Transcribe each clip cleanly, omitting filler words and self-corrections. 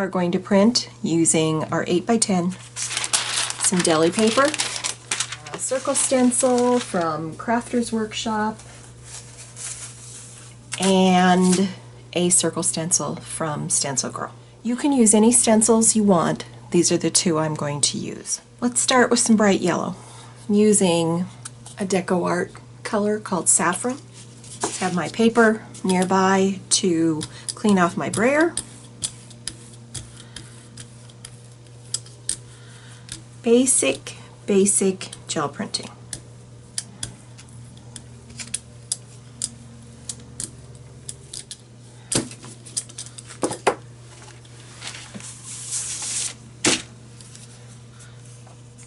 are going to print using our 8x10, some deli paper, a circle stencil from Crafter's Workshop, and a circle stencil from Stencil Girl. You can use any stencils you want. These are the two I'm going to use. Let's start with some bright yellow. I'm using a Deco Art color called Saffron. I have my paper nearby to clean off my brayer. Basic gel printing.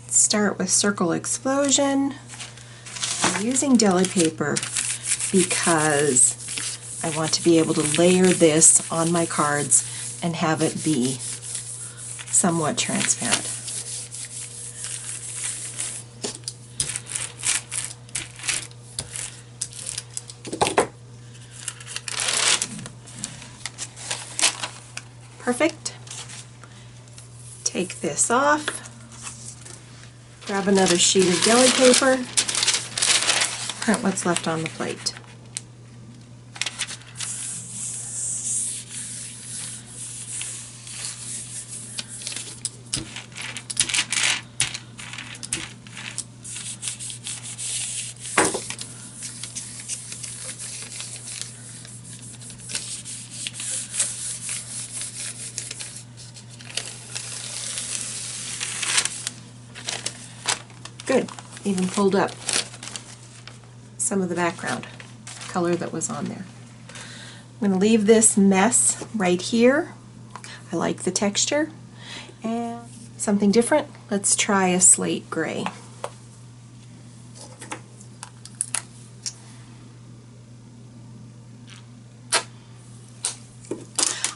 Start with Circle Explosion. I'm using deli paper because I want to be able to layer this on my cards and have it be somewhat transparent. Perfect. Take this off. Grab another sheet of deli paper. Print what's left on the plate. Good. Even pulled up some of the background color that was on there. I'm going to leave this mess right here. I like the texture. And something different, let's try a slate gray.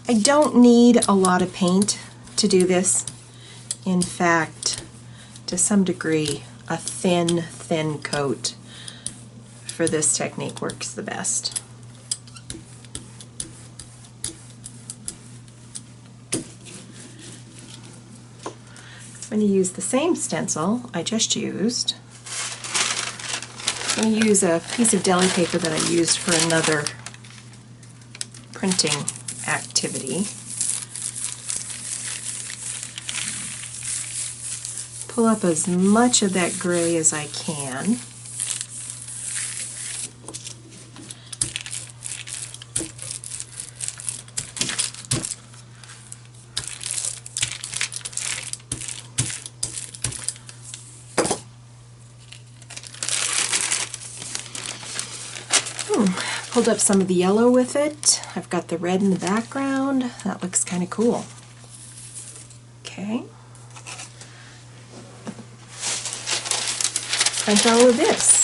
I don't need a lot of paint to do this. In fact, to some degree, a thin coat for this technique works the best. I'm going to use the same stencil I just used. I'm going to use a piece of deli paper that I used for another printing activity. Pull up as much of that gray as I can. Pulled up some of the yellow with it. I've got the red in the background. That looks kind of cool. Okay. Print all of this.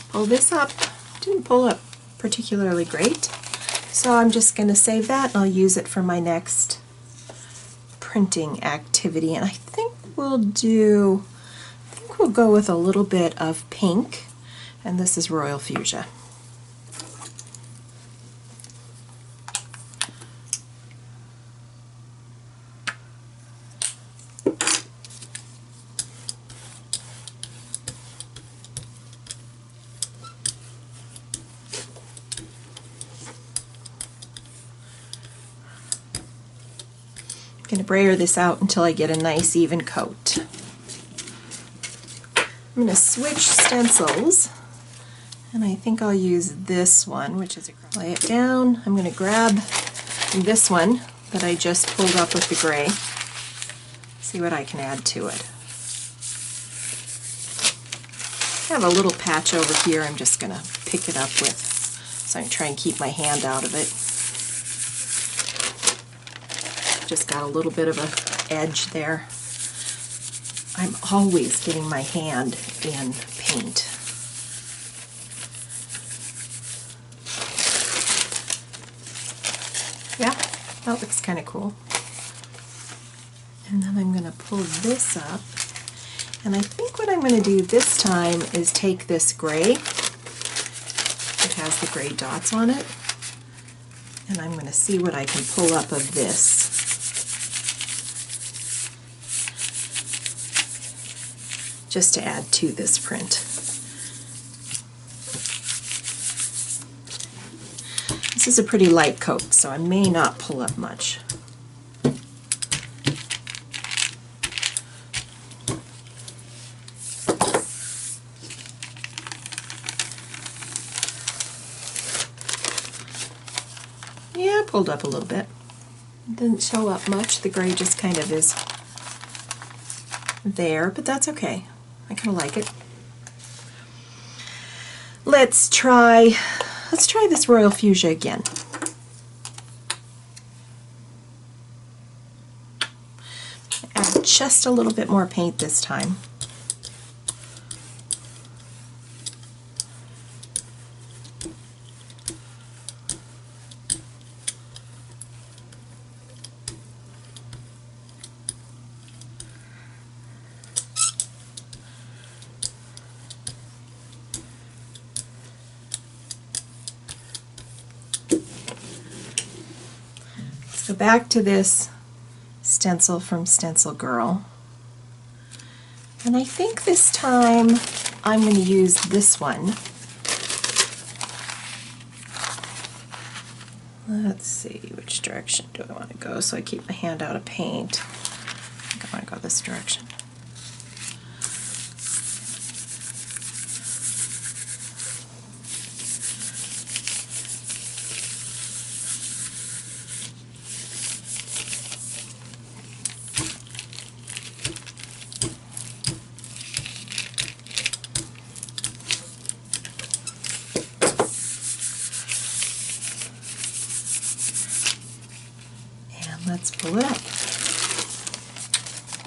Pull this up. Didn't pull up particularly great, so I'm just going to save that and I'll use it for my next printing activity. And I think we'll go with a little bit of pink, and this is Royal Fuchsia. I'm going to brayer this out until I get a nice even coat. I'm going to switch stencils, and I think I'll use this one, which is a lay it down. I'm going to grab this one that I just pulled up with the gray, see what I can add to it. I have a little patch over here I'm just going to pick it up with, so I can try and keep my hand out of it. Just got a little bit of an edge there. I'm always getting my hand in paint. That looks kind of cool. And then I'm going to pull this up. And I think what I'm going to do this time is take this gray. It has the gray dots on it. And I'm going to see what I can pull up of this. Just to add to this print. This is a pretty light coat, so I may not pull up much. Yeah, pulled up a little bit. It didn't show up much. The gray just kind of is there, but that's okay. I kind of like it. Let's try this Royal Fuchsia again. Add just a little bit more paint this time. So back to this stencil from Stencil Girl. And I think this time I'm going to use this one. Let's see, which direction do I want to go so I keep my hand out of paint. I think I want to go this direction. Let's pull it up.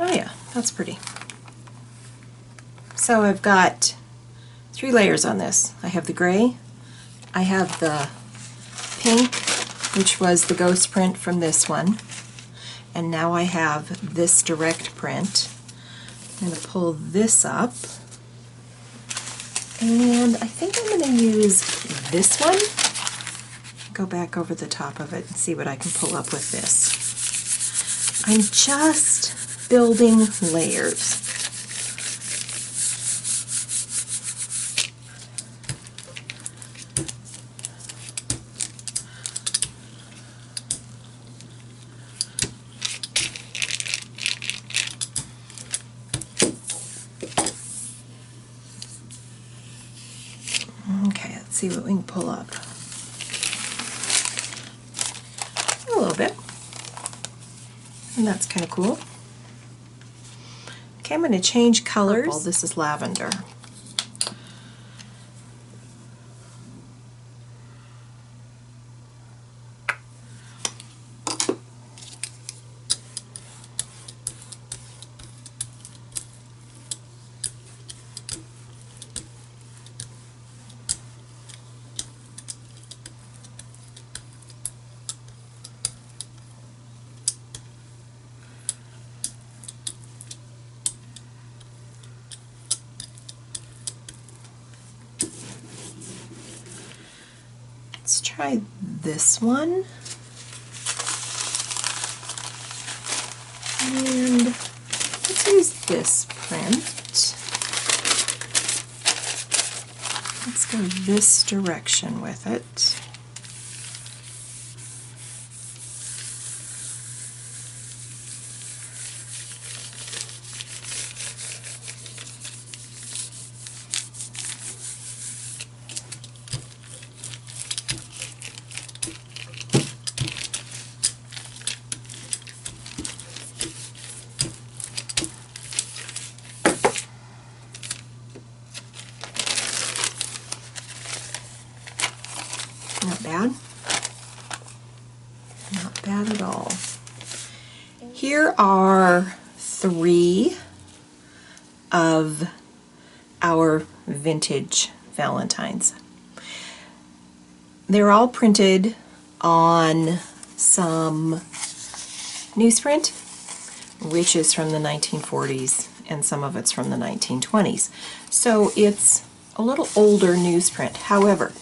Oh yeah, that's pretty. So I've got 3 layers on this. I have the gray, I have the pink, which was the ghost print from this one, and now I have this direct print. I'm going to pull this up, and I think I'm going to use this one. Go back over the top of it and see what I can pull up with this. I'm just building layers. Okay, let's see what we can pull up. A little bit. And that's kind of cool. Okay, I'm going to change colors. Purple. This is lavender. Let's try this one. And let's use this print. Let's go this direction with it. Not bad. Not bad at all. Here are 3 of our vintage Valentines. They're all printed on some newsprint, which is from the 1940s, and some of it's from the 1920s. So it's a little older newsprint. However,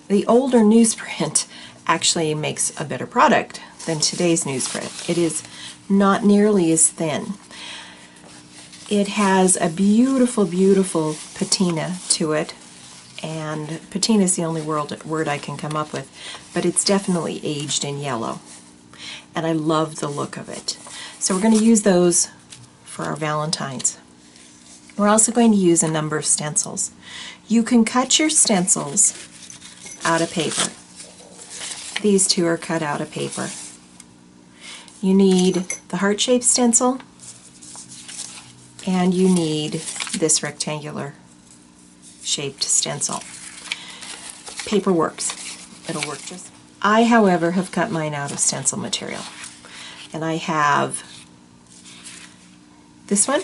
the older newsprint actually makes a better product than today's newsprint. It is not nearly as thin. It has a beautiful, beautiful patina to it, and patina is the only word I can come up with, but it's definitely aged in yellow, and I love the look of it. So we're going to use those for our Valentines. We're also going to use a number of stencils. You can cut your stencils out of paper. These two are cut out of paper. You need the heart-shaped stencil, and you need this rectangular shaped stencil. Paper works. It'll work just. I, however, have cut mine out of stencil material. And I have this one,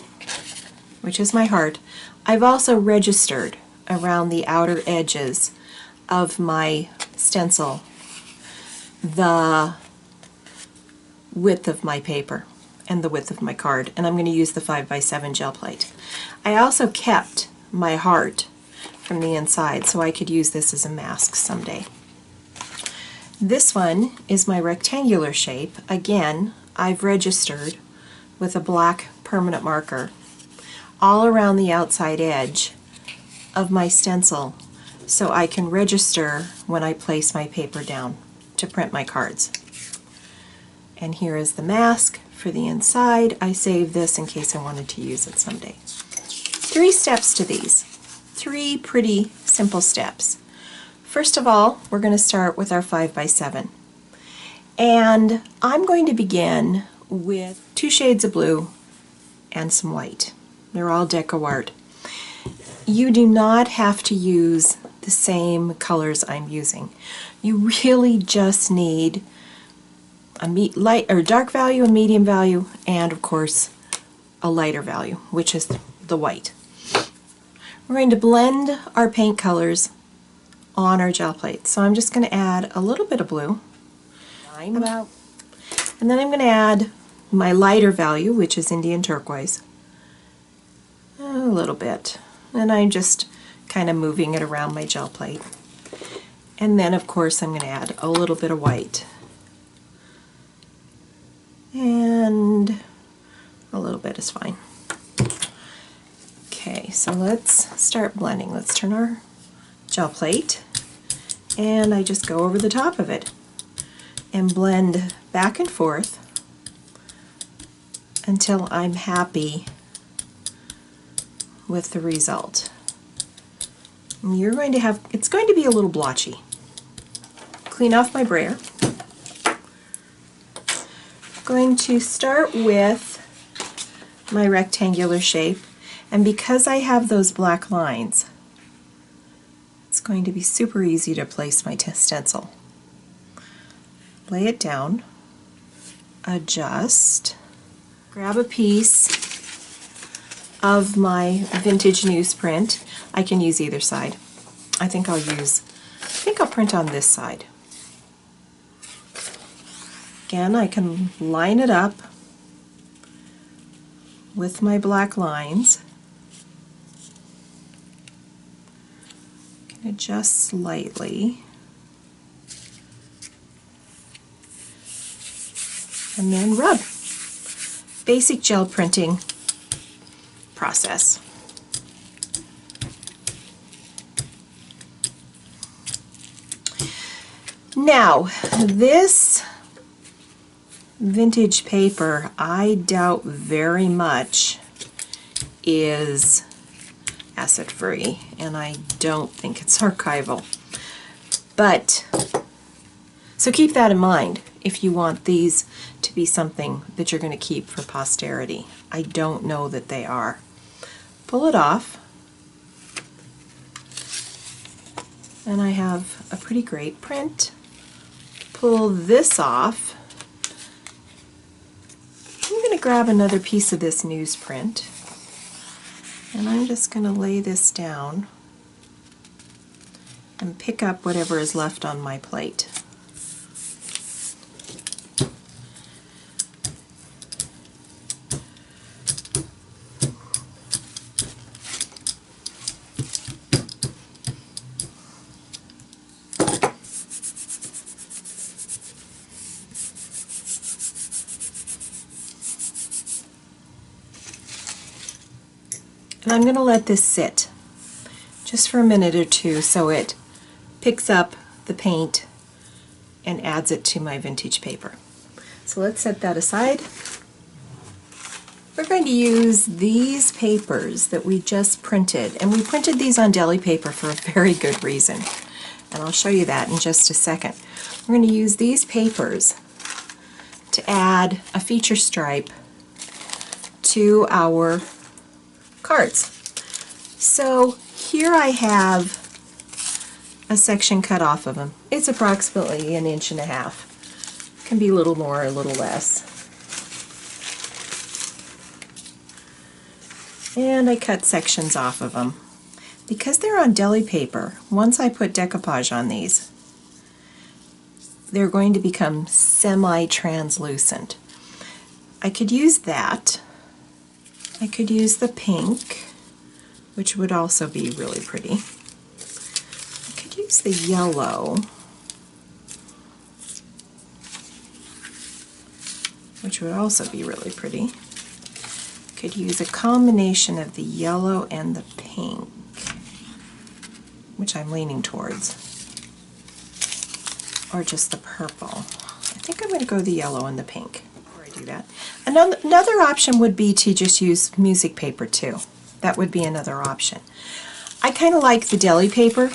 which is my heart. I've also registered around the outer edges of my stencil the width of my paper and the width of my card, and I'm going to use the 5x7 gel plate. I also kept my heart from the inside so I could use this as a mask someday. This one is my rectangular shape. Again, I've registered with a black permanent marker all around the outside edge of my stencil so I can register when I place my paper down to print my cards. And here is the mask for the inside. I saved this in case I wanted to use it someday. 3 steps to these. 3 pretty simple steps. First of all, we're going to start with our 5x7. And I'm going to begin with 2 shades of blue and some white. They're all Deco Art. You do not have to use the same colors I'm using. You really just need a light or dark value, a medium value, and of course a lighter value, which is the white. We're going to blend our paint colors on our gel plate. So I'm just going to add a little bit of blue, and then I'm going to add my lighter value, which is Indian turquoise, a little bit, and I'm just kind of moving it around my gel plate. And then of course I'm going to add a little bit of white and a little bit is fine. Okay, so let's start blending. Let's turn our gel plate, and I just go over the top of it and blend back and forth until I'm happy with the result. And you're going to have, it's going to be a little blotchy. Clean off my brayer. Going to start with my rectangular shape, and because I have those black lines, it's going to be super easy to place my stencil. Lay it down, adjust, grab a piece of my vintage newsprint. I can use either side. I think I'll print on this side. Again, I can line it up with my black lines. Can adjust slightly. And then rub. Basic gel printing process. Now, this vintage paper, I doubt very much is acid-free, and I don't think it's archival. But, so keep that in mind if you want these to be something that you're going to keep for posterity. I don't know that they are. Pull it off, and I have a pretty great print. Pull this off. I'm going to grab another piece of this newsprint, and I'm just going to lay this down and pick up whatever is left on my plate. And I'm going to let this sit just for a minute or two so it picks up the paint and adds it to my vintage paper. So let's set that aside. We're going to use these papers that we just printed, and we printed these on deli paper for a very good reason, and I'll show you that in just a second. We're going to use these papers to add a feature stripe to our cards. So here I have a section cut off of them. It's approximately 1.5 inches. It can be a little more or a little less. And I cut sections off of them. Because they're on deli paper, once I put decoupage on these, they're going to become semi-translucent. I could use that. I could use the pink, which would also be really pretty. I could use the yellow, which would also be really pretty. Could use a combination of the yellow and the pink, which I'm leaning towards, or just the purple. I think I'm going to go the yellow and the pink before I do that. Another option would be to just use music paper too. That would be another option. I kind of like the deli paper.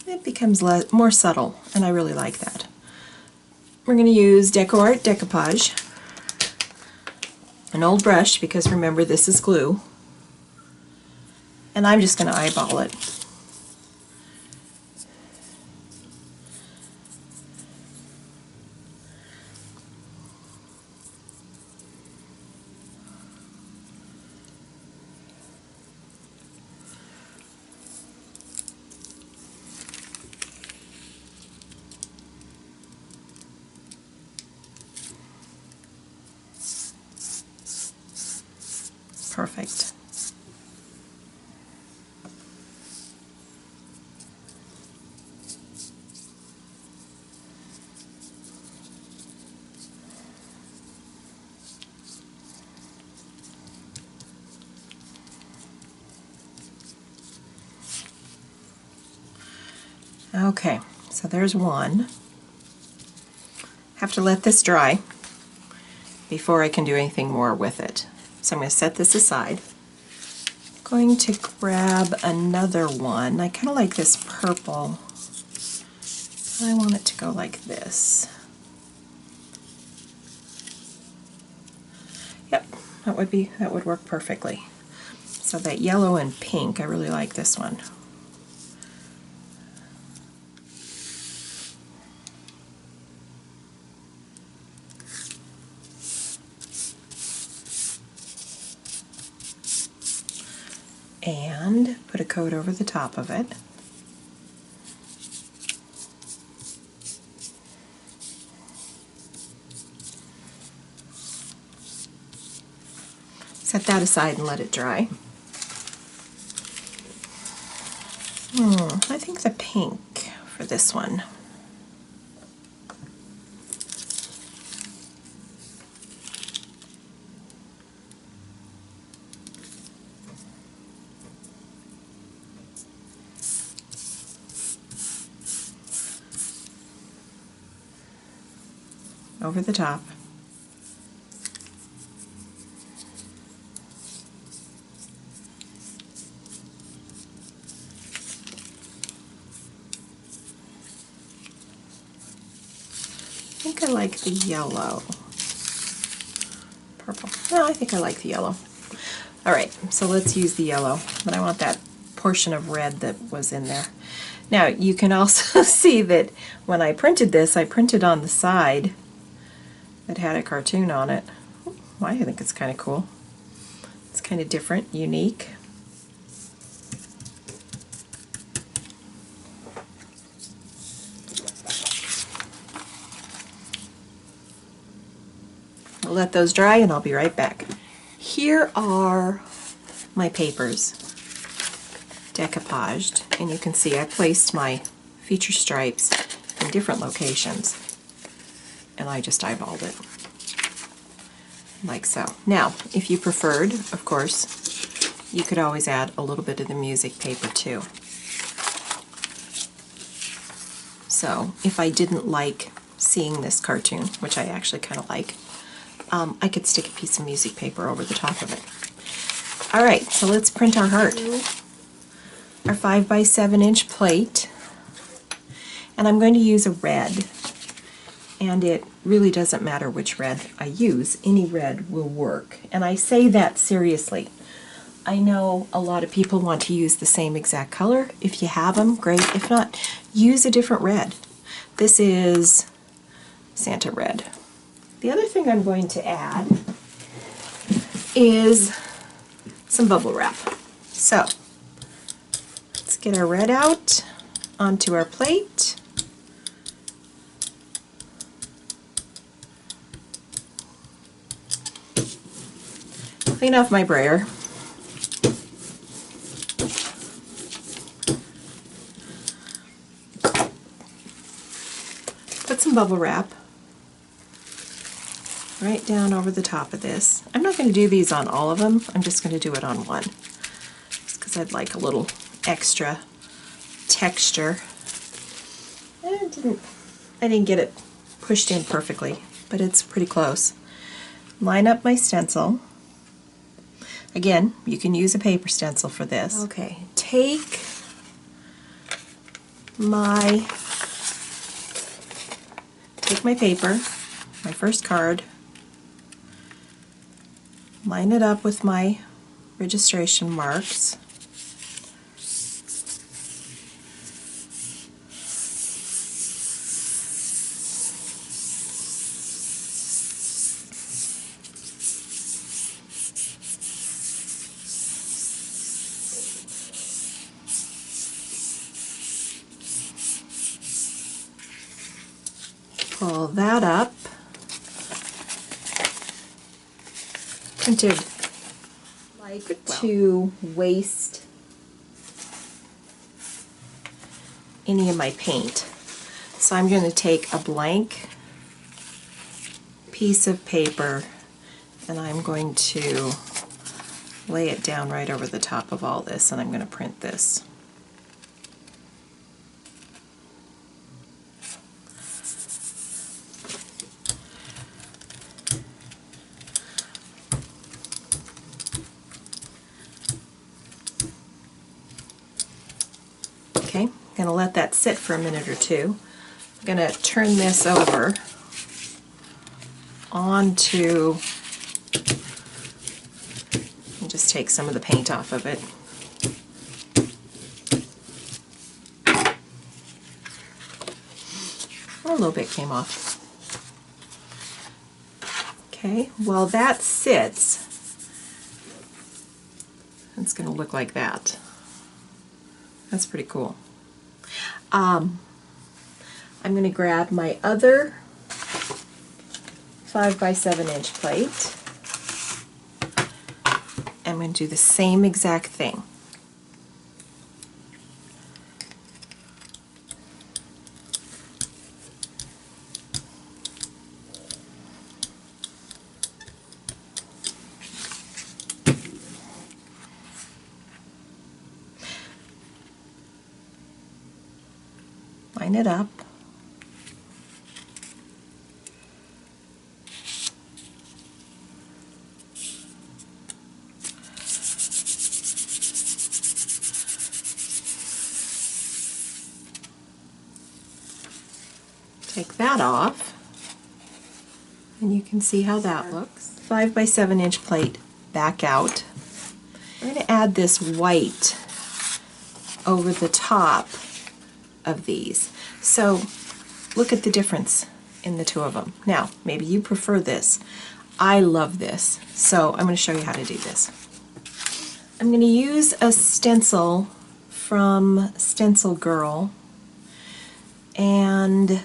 It becomes more subtle, and I really like that. We're going to use Deco Art decoupage. An old brush, because remember this is glue, and I'm just going to eyeball it. Perfect. Okay, so there's one. Have to let this dry before I can do anything more with it. So I'm going to set this aside. I'm going to grab another one. I kind of like this purple. I want it to go like this. Yep, that would work perfectly. So that yellow and pink, I really like this one. And put a coat over the top of it. Set that aside and let it dry. I think the pink for this one. Over the top. I think I like the yellow. Purple. No, I think I like the yellow. Alright, so let's use the yellow, but I want that portion of red that was in there. Now, you can also see that when I printed this, I printed on the side that had a cartoon on it. Well, I think it's kind of cool. It's kind of different, unique. I'll let those dry and I'll be right back. Here are my papers decoupaged, and you can see I placed my feature stripes in different locations, and I just eyeballed it like so. Now, if you preferred, of course, you could always add a little bit of the music paper too. So if I didn't like seeing this cartoon, which I actually kind of like, I could stick a piece of music paper over the top of it. Alright, so let's print our heart. Our 5x7" plate. And I'm going to use a red. And it really doesn't matter which red I use. Any red will work. And I say that seriously. I know a lot of people want to use the same exact color. If you have them, great. If not, use a different red. This is Santa Red. The other thing I'm going to add is some bubble wrap. So, let's get our red out onto our plate. Clean off my brayer. Put some bubble wrap right down over the top of this. I'm not going to do these on all of them. I'm just going to do it on one, just because I'd like a little extra texture. I didn't get it pushed in perfectly, but it's pretty close. Line up my stencil. Again, you can use a paper stencil for this. Okay, take my paper, my first card, line it up with my registration marks. Pull that up. Printed like to waste any of my paint. So I'm going to take a blank piece of paper and I'm going to lay it down right over the top of all this, and I'm going to print this. Okay, I'm going to let that sit for a minute or two. I'm going to turn this over onto, and just take some of the paint off of it. A little bit came off. Okay, while that sits, it's going to look like that. That's pretty cool. I'm going to grab my other 5x7" plate. I'm going to do the same exact thing. Line it up. Take that off, and you can see how that looks. 5x7" plate back out. We're going to add this white over the top of these. So look at the difference in the two of them. Now, maybe you prefer this. I love this, so I'm going to show you how to do this. I'm going to use a stencil from Stencil Girl, and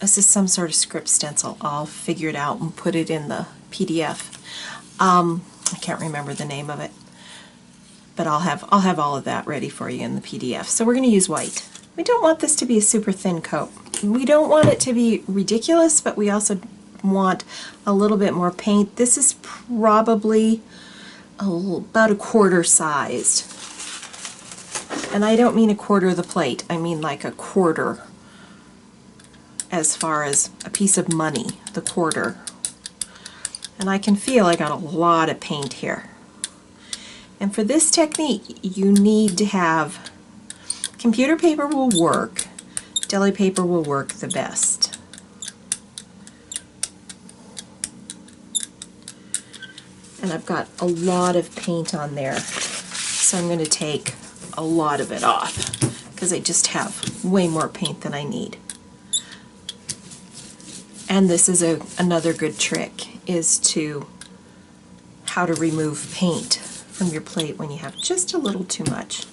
this is some sort of script stencil. I'll figure it out and put it in the PDF. I can't remember the name of it, but I'll have all of that ready for you in the PDF. So we're going to use white. We don't want this to be a super thin coat. We don't want it to be ridiculous, but we also want a little bit more paint. This is probably about a quarter sized. And I don't mean a quarter of the plate, I mean like a quarter as far as a piece of money, the quarter. And I can feel I got a lot of paint here. And for this technique, you need to have, computer paper will work, deli paper will work the best. And I've got a lot of paint on there, so I'm going to take a lot of it off because I just have way more paint than I need. And this is another good trick, is to how to remove paint from your plate when you have just a little too much.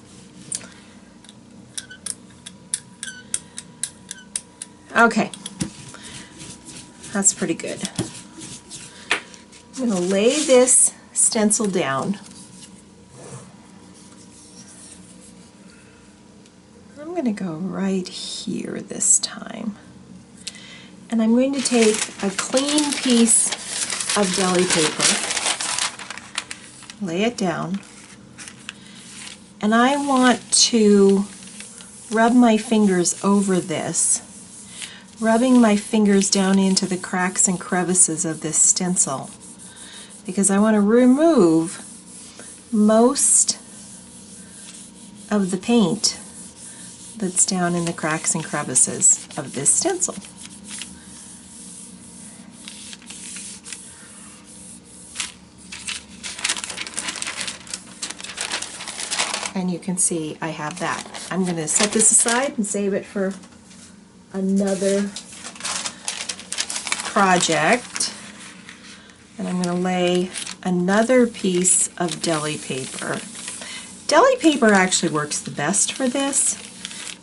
Okay, that's pretty good. I'm going to lay this stencil down. I'm going to go right here this time. And I'm going to take a clean piece of deli paper, lay it down, and I want to rub my fingers over this, rubbing my fingers down into the cracks and crevices of this stencil, because I want to remove most of the paint that's down in the cracks and crevices of this stencil. And you can see I have that. I'm going to set this aside and save it for another project. And I'm going to lay another piece of deli paper. Deli paper actually works the best for this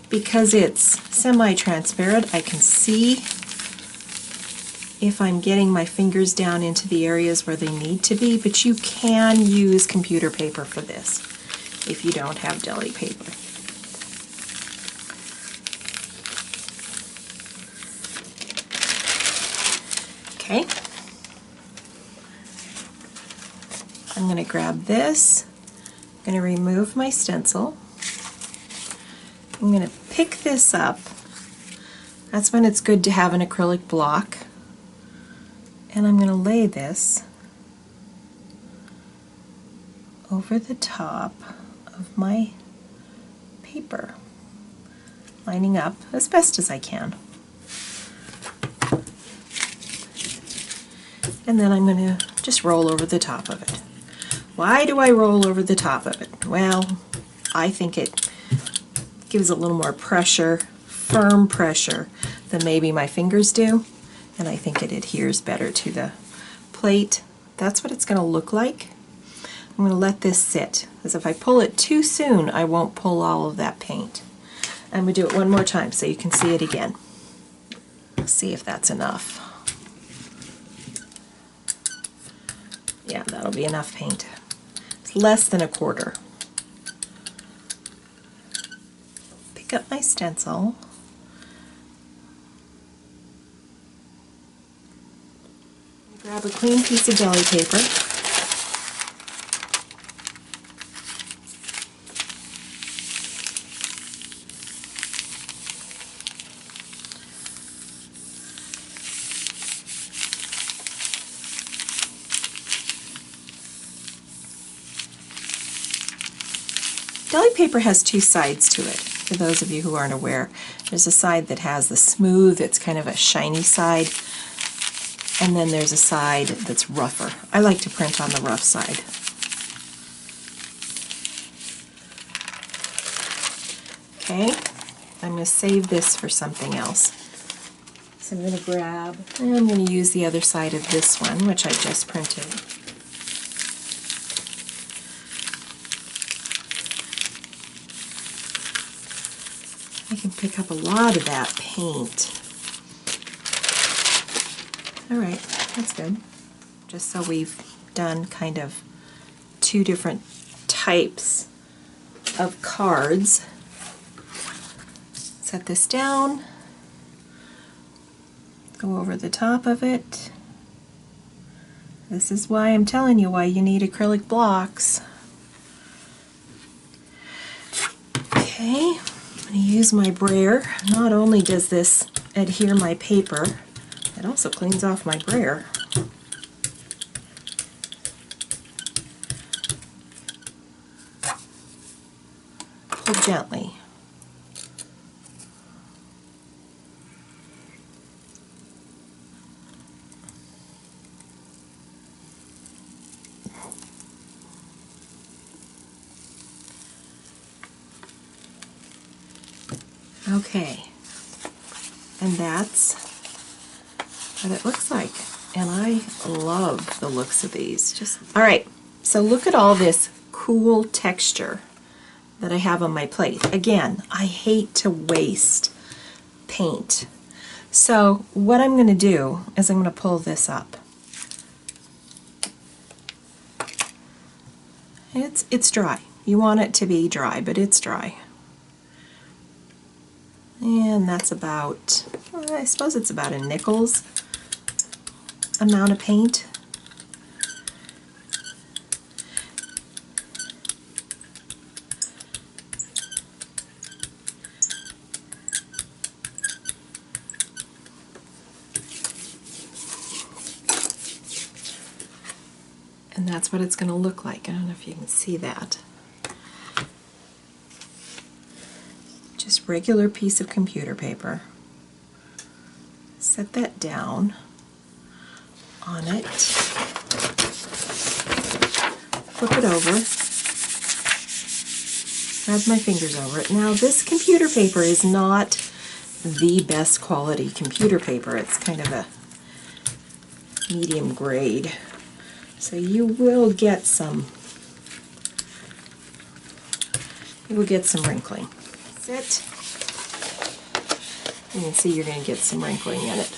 because it's semi-transparent. I can see if I'm getting my fingers down into the areas where they need to be, but you can use computer paper for this if you don't have deli paper. Okay. I'm going to grab this, I'm going to remove my stencil, I'm going to pick this up. That's when it's good to have an acrylic block. And I'm going to lay this over the top of my paper, lining up as best as I can. And then I'm going to just roll over the top of it. Why do I roll over the top of it? Well, I think it gives a little more pressure, firm pressure, than maybe my fingers do, and I think it adheres better to the plate. That's what it's going to look like. I'm going to let this sit, because if I pull it too soon, I won't pull all of that paint. I'm going to do it one more time so you can see it again. See if that's enough. Yeah, that'll be enough paint. It's less than a quarter. Pick up my stencil. Grab a clean piece of deli paper. Deli paper has two sides to it, for those of you who aren't aware. There's a side that has the smooth, it's kind of a shiny side, and then there's a side that's rougher. I like to print on the rough side. Okay, I'm going to save this for something else. So I'm going to grab, and I'm going to use the other side of this one, which I just printed. I can pick up a lot of that paint. Alright, that's good. Just so we've done kind of two different types of cards. Set this down, go over the top of it, This is why I'm telling you why you need acrylic blocks. Okay, I'm going to use my brayer. Not only does this adhere my paper, it also cleans off my brayer. Pull gently. Okay, and that's what it looks like. And I love the looks of these. All right, so look at all this cool texture that I have on my plate. Again, I hate to waste paint. So what I'm going to do is I'm going to pull this up. It's dry. You want it to be dry, but it's dry. And that's about, I suppose it's about a nickel's amount of paint. And that's what it's going to look like. I don't know if you can see that. Just regular piece of computer paper. Set that down on it. Flip it over. Grab my fingers over it. Now this computer paper is not the best quality computer paper. It's kind of a medium grade. So you will get some wrinkling. That's it. You can see you're going to get some wrinkling in it.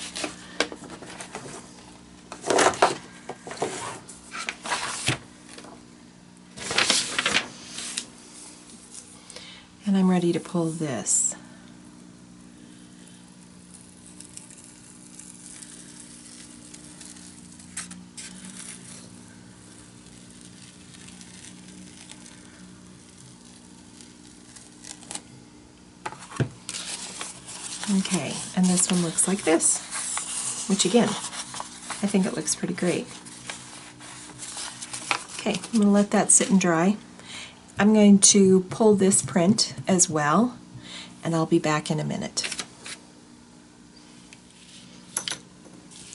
And I'm ready to pull this. Okay, and this one looks like this, which again, I think it looks pretty great. Okay, I'm going to let that sit and dry. I'm going to pull this print as well, and I'll be back in a minute.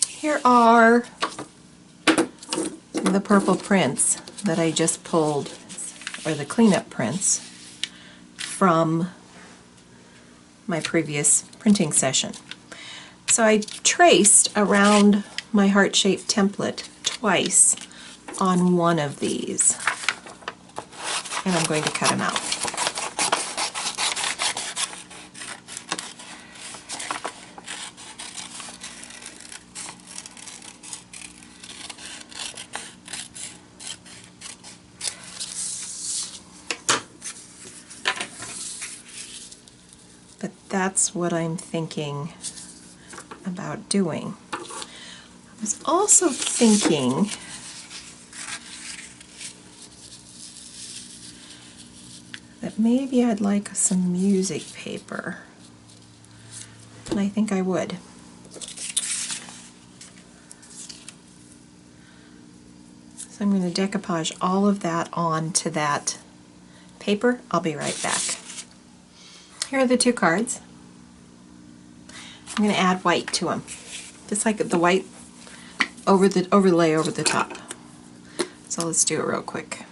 Here are the purple prints that I just pulled, or the cleanup prints, from my previous printing session. So I traced around my heart-shaped template twice on one of these, and I'm going to cut them out. But that's what I'm thinking about doing. I was also thinking that maybe I'd like some music paper, and I think I would. So I'm going to decoupage all of that onto that paper. I'll be right back. Here are the two cards. I'm going to add white to them, just like the white over the overlay over the top. So let's do it real quick.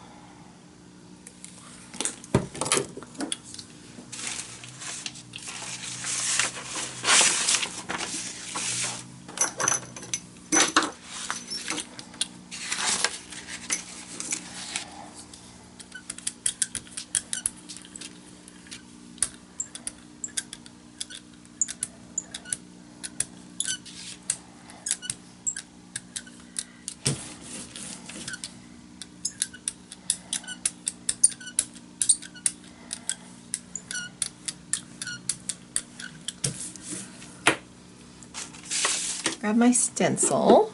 Grab my stencil.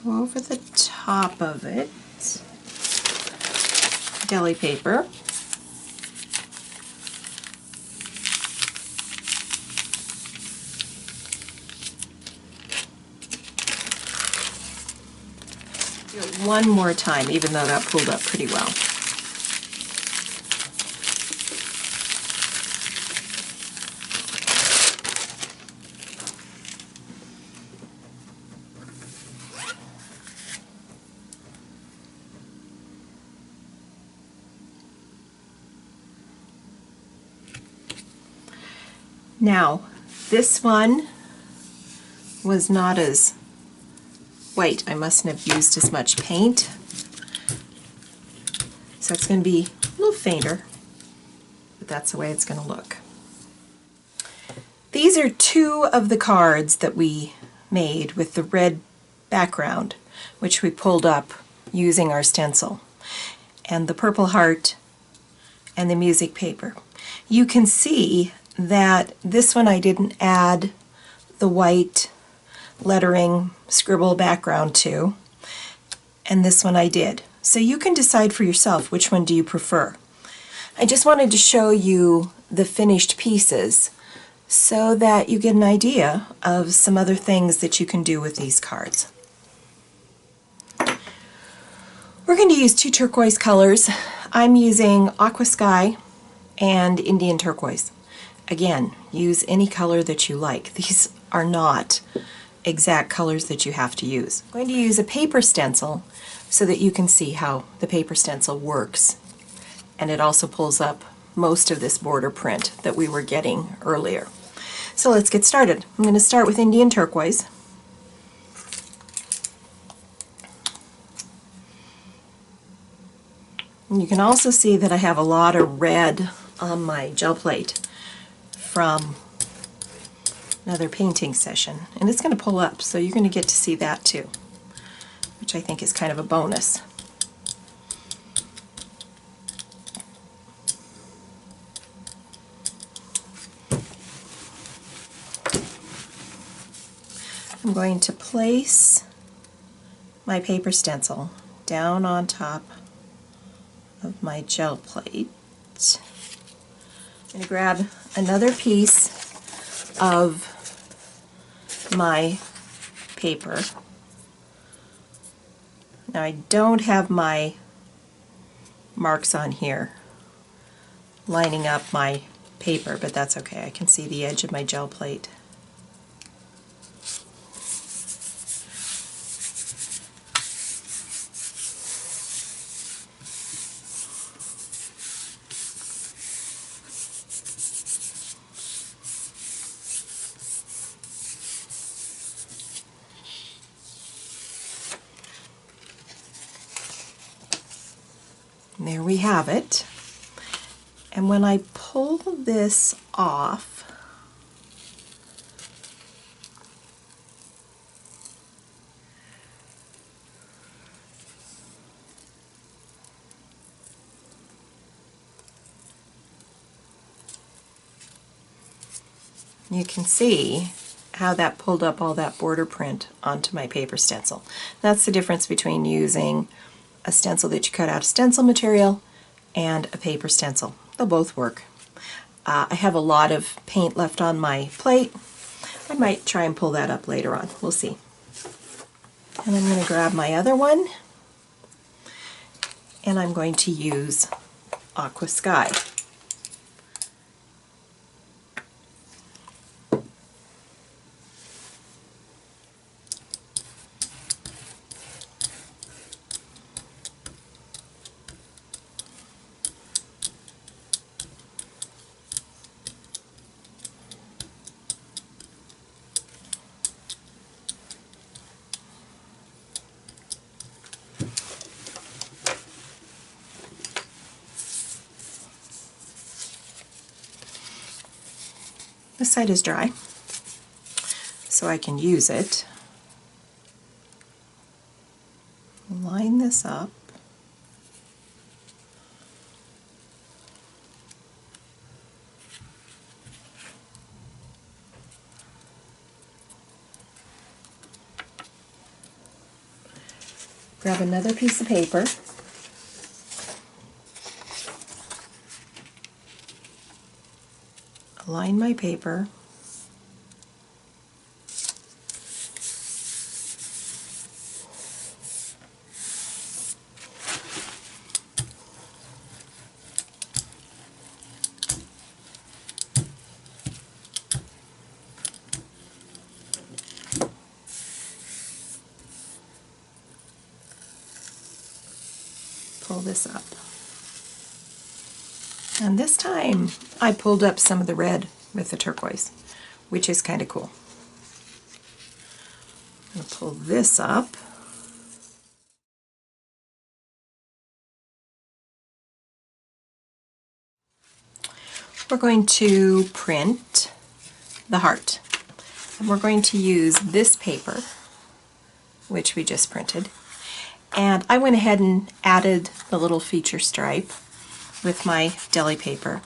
go over the top of it, deli paper. Do it one more time, even though that pulled up pretty well. Now, this one was not as white. I mustn't have used as much paint. So it's going to be a little fainter, but that's the way it's going to look. These are two of the cards that we made with the red background, which we pulled up using our stencil, and the purple heart and the music paper. You can see that this one I didn't add the white lettering scribble background to, and this one I did. So you can decide for yourself which one do you prefer. I just wanted to show you the finished pieces so that you get an idea of some other things that you can do with these cards. We're going to use two turquoise colors. I'm using Aqua Sky and Indian Turquoise. Again, use any color that you like. These are not exact colors that you have to use. I'm going to use a paper stencil so that you can see how the paper stencil works. And it also pulls up most of this border print that we were getting earlier. So let's get started. I'm going to start with Indian Turquoise. And you can also see that I have a lot of red on my gel plate from another painting session, and it's going to pull up, so you're going to get to see that too, which I think is kind of a bonus. I'm going to place my paper stencil down on top of my gel plate. I'm going to grab another piece of my paper. Now I don't have my marks on here lining up my paper, but that's okay. I can see the edge of my gel plate. And there we have it. And when I pull this off, you can see how that pulled up all that border print onto my paper stencil. That's the difference between using a stencil that you cut out of stencil material and a paper stencil. They'll both work. I have a lot of paint left on my plate. I might try and pull that up later on. We'll see. And I'm going to grab my other one, and I'm going to use Aqua Sky. This side is dry, so I can use it. Line this up. Grab another piece of paper. Align my paper. Pull this up. And this time I pulled up some of the red with the turquoise, which is kind of cool. I'm going to pull this up. We're going to print the heart. And we're going to use this paper, which we just printed. And I went ahead and added the little feature stripe with my deli paper.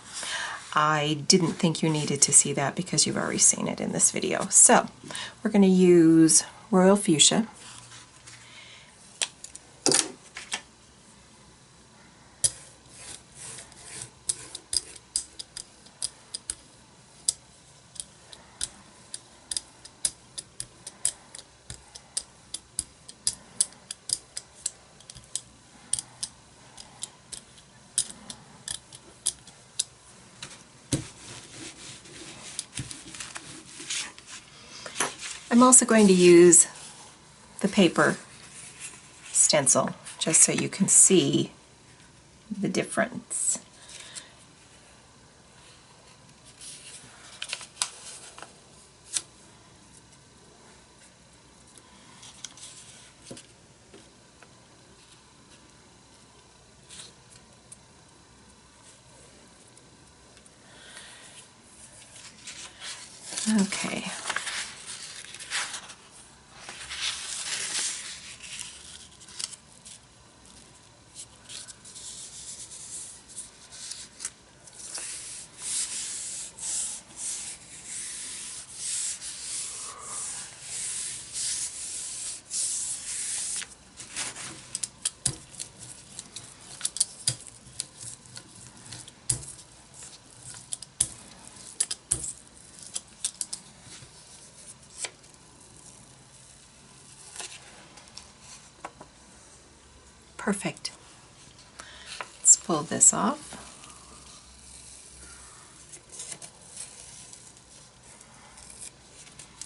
I didn't think you needed to see that because you've already seen it in this video. So we're going to use Royal Fuchsia. I'm also going to use the paper stencil just so you can see the difference. Okay. Perfect. Let's pull this off.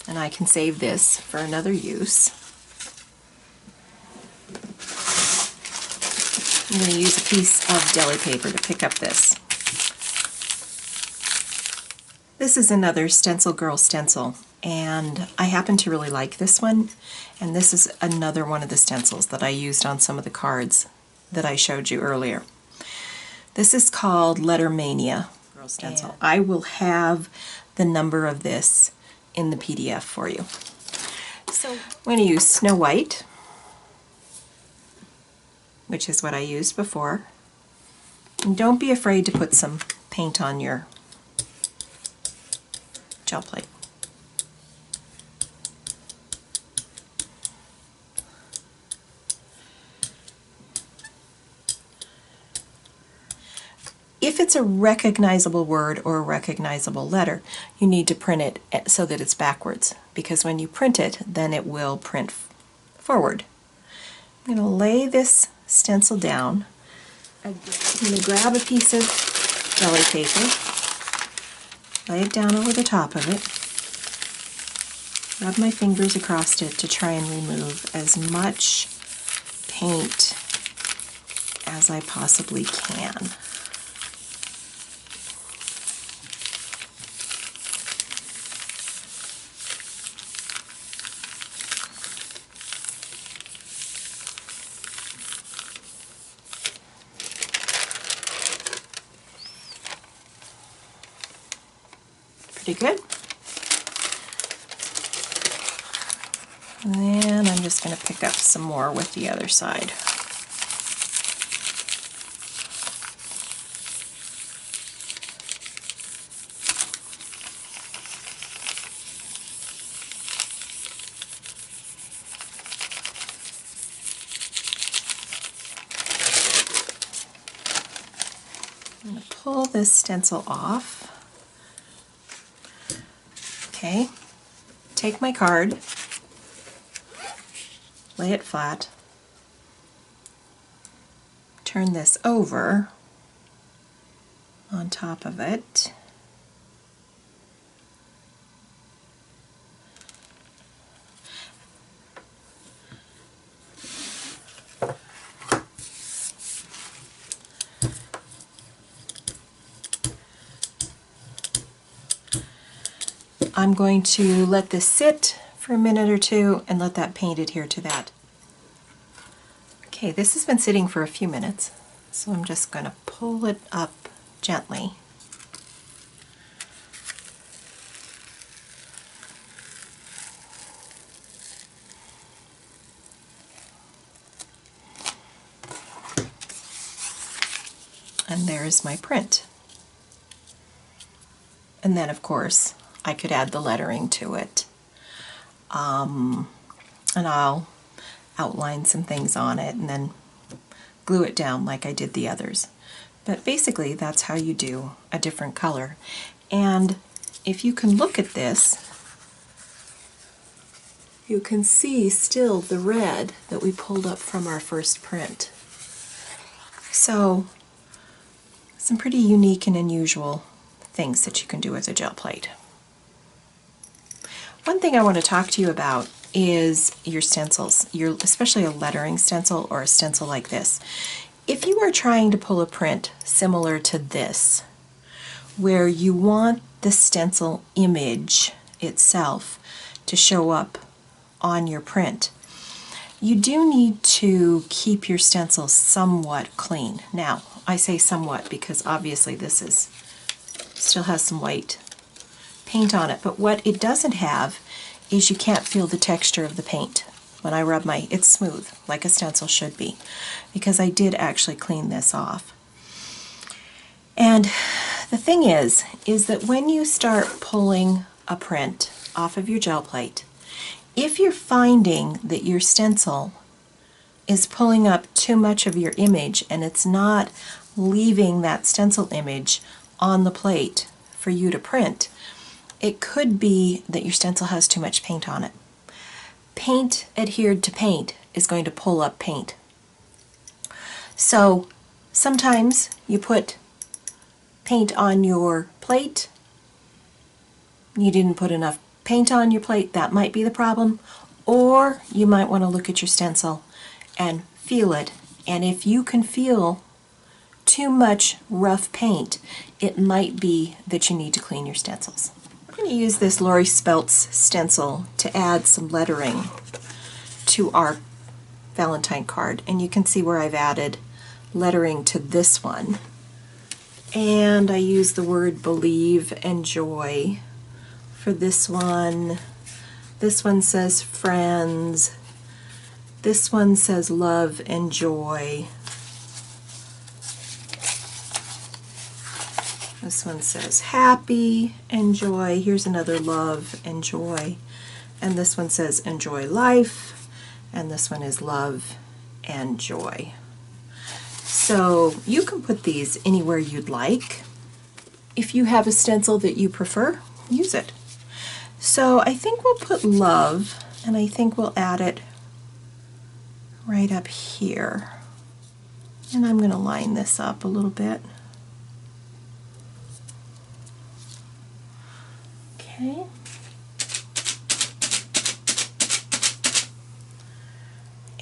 And I can save this for another use. I'm going to use a piece of deli paper to pick up this. This is another Stencil Girl stencil, and I happen to really like this one, and this is another one of the stencils that I used on some of the cards that I showed you earlier. This is called Letter Mania Girl Stencil. And I will have the number of this in the PDF for you. So I'm going to use Snow White, which is what I used before. And don't be afraid to put some paint on your gel plate. If it's a recognizable word or a recognizable letter, you need to print it so that it's backwards, because when you print it, then it will print forward. I'm going to lay this stencil down. I'm going to grab a piece of deli paper, lay it down over the top of it, rub my fingers across it to try and remove as much paint as I possibly can. Pretty good. And then I'm just going to pick up some more with the other side. I'm going to pull this stencil off. Okay, take my card, lay it flat, turn this over on top of it. I'm going to let this sit for a minute or two and let that paint adhere to that. Okay, this has been sitting for a few minutes, so I'm just going to pull it up gently. And there's my print. And then, of course, I could add the lettering to it. And I'll outline some things on it and then glue it down like I did the others. But basically, that's how you do a different color. And if you can look at this, you can see still the red that we pulled up from our first print. So, some pretty unique and unusual things that you can do with a gel plate. One thing I want to talk to you about is your stencils, especially a lettering stencil or a stencil like this. If you are trying to pull a print similar to this, where you want the stencil image itself to show up on your print, you do need to keep your stencil somewhat clean. Now, I say somewhat because obviously this still has some white paint on it, but what it doesn't have is you can't feel the texture of the paint. When I rub it's smooth, like a stencil should be, because I did actually clean this off. And the thing is that when you start pulling a print off of your gel plate, if you're finding that your stencil is pulling up too much of your image and it's not leaving that stencil image on the plate for you to print, it could be that your stencil has too much paint on it. Paint adhered to paint is going to pull up paint. So sometimes you put paint on your plate, you didn't put enough paint on your plate, that might be the problem, or you might want to look at your stencil and feel it, and if you can feel too much rough paint, it might be that you need to clean your stencils. I'm going to use this Lori Speltz stencil to add some lettering to our Valentine card, and you can see where I've added lettering to this one. And I use the word believe and joy for this one. This one says friends. This one says love and joy. This one says happy and joy. Here's another love and joy. And this one says enjoy life. And this one is love and joy. So you can put these anywhere you'd like. If you have a stencil that you prefer, use it. So I think we'll put love, and I think we'll add it right up here. And I'm going to line this up a little bit. Okay.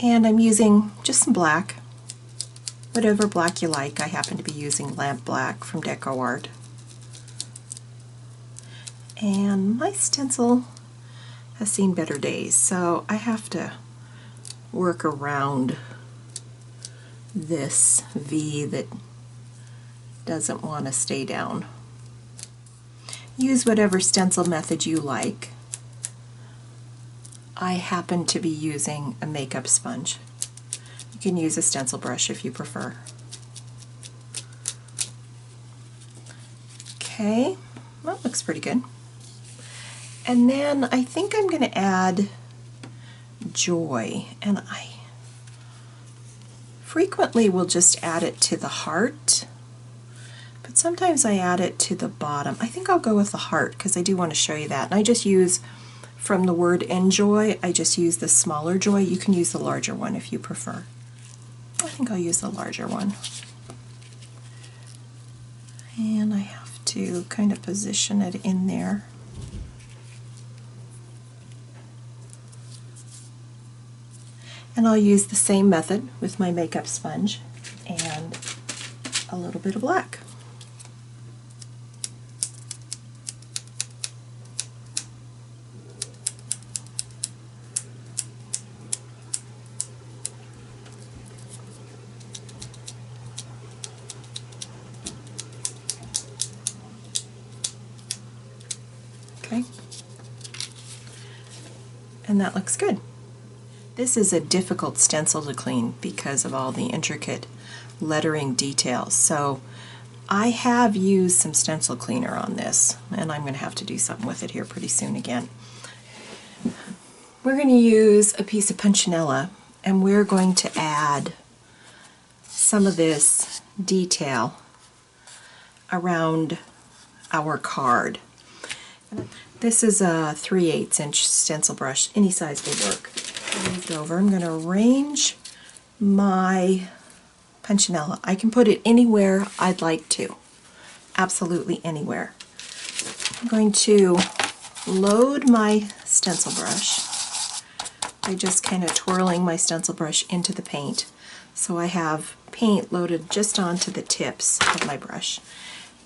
And I'm using just some black, whatever black you like. I happen to be using lamp black from Deco Art. And my stencil has seen better days, so I have to work around this V that doesn't want to stay down. Use whatever stencil method you like. I happen to be using a makeup sponge. You can use a stencil brush if you prefer. Okay, well, that looks pretty good. And then I think I'm going to add joy, and I frequently will just add it to the heart, but sometimes I add it to the bottom. I think I'll go with the heart because I do want to show you that. And I just use, from the word enjoy, I just use the smaller joy. You can use the larger one if you prefer. I think I'll use the larger one. And I have to kind of position it in there. And I'll use the same method with my makeup sponge and a little bit of black. Okay. And that looks good. This is a difficult stencil to clean because of all the intricate lettering details. So I have used some stencil cleaner on this, and I'm going to have to do something with it here pretty soon again. We're going to use a piece of punchinella, and we're going to add some of this detail around our card. This is a 3/8 inch stencil brush. Any size will work. Moved over. I'm going to arrange my punchinella. I can put it anywhere I'd like to. Absolutely anywhere. I'm going to load my stencil brush by just kind of twirling my stencil brush into the paint. So I have paint loaded just onto the tips of my brush.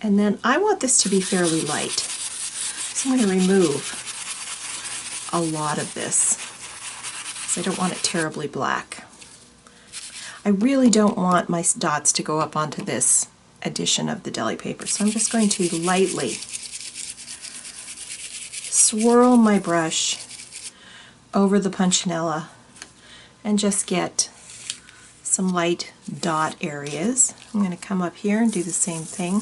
And then I want this to be fairly light. So I'm going to remove a lot of this. I don't want it terribly black. I really don't want my dots to go up onto this edition of the deli paper, so I'm just going to lightly swirl my brush over the punchinella and just get some light dot areas. I'm going to come up here and do the same thing.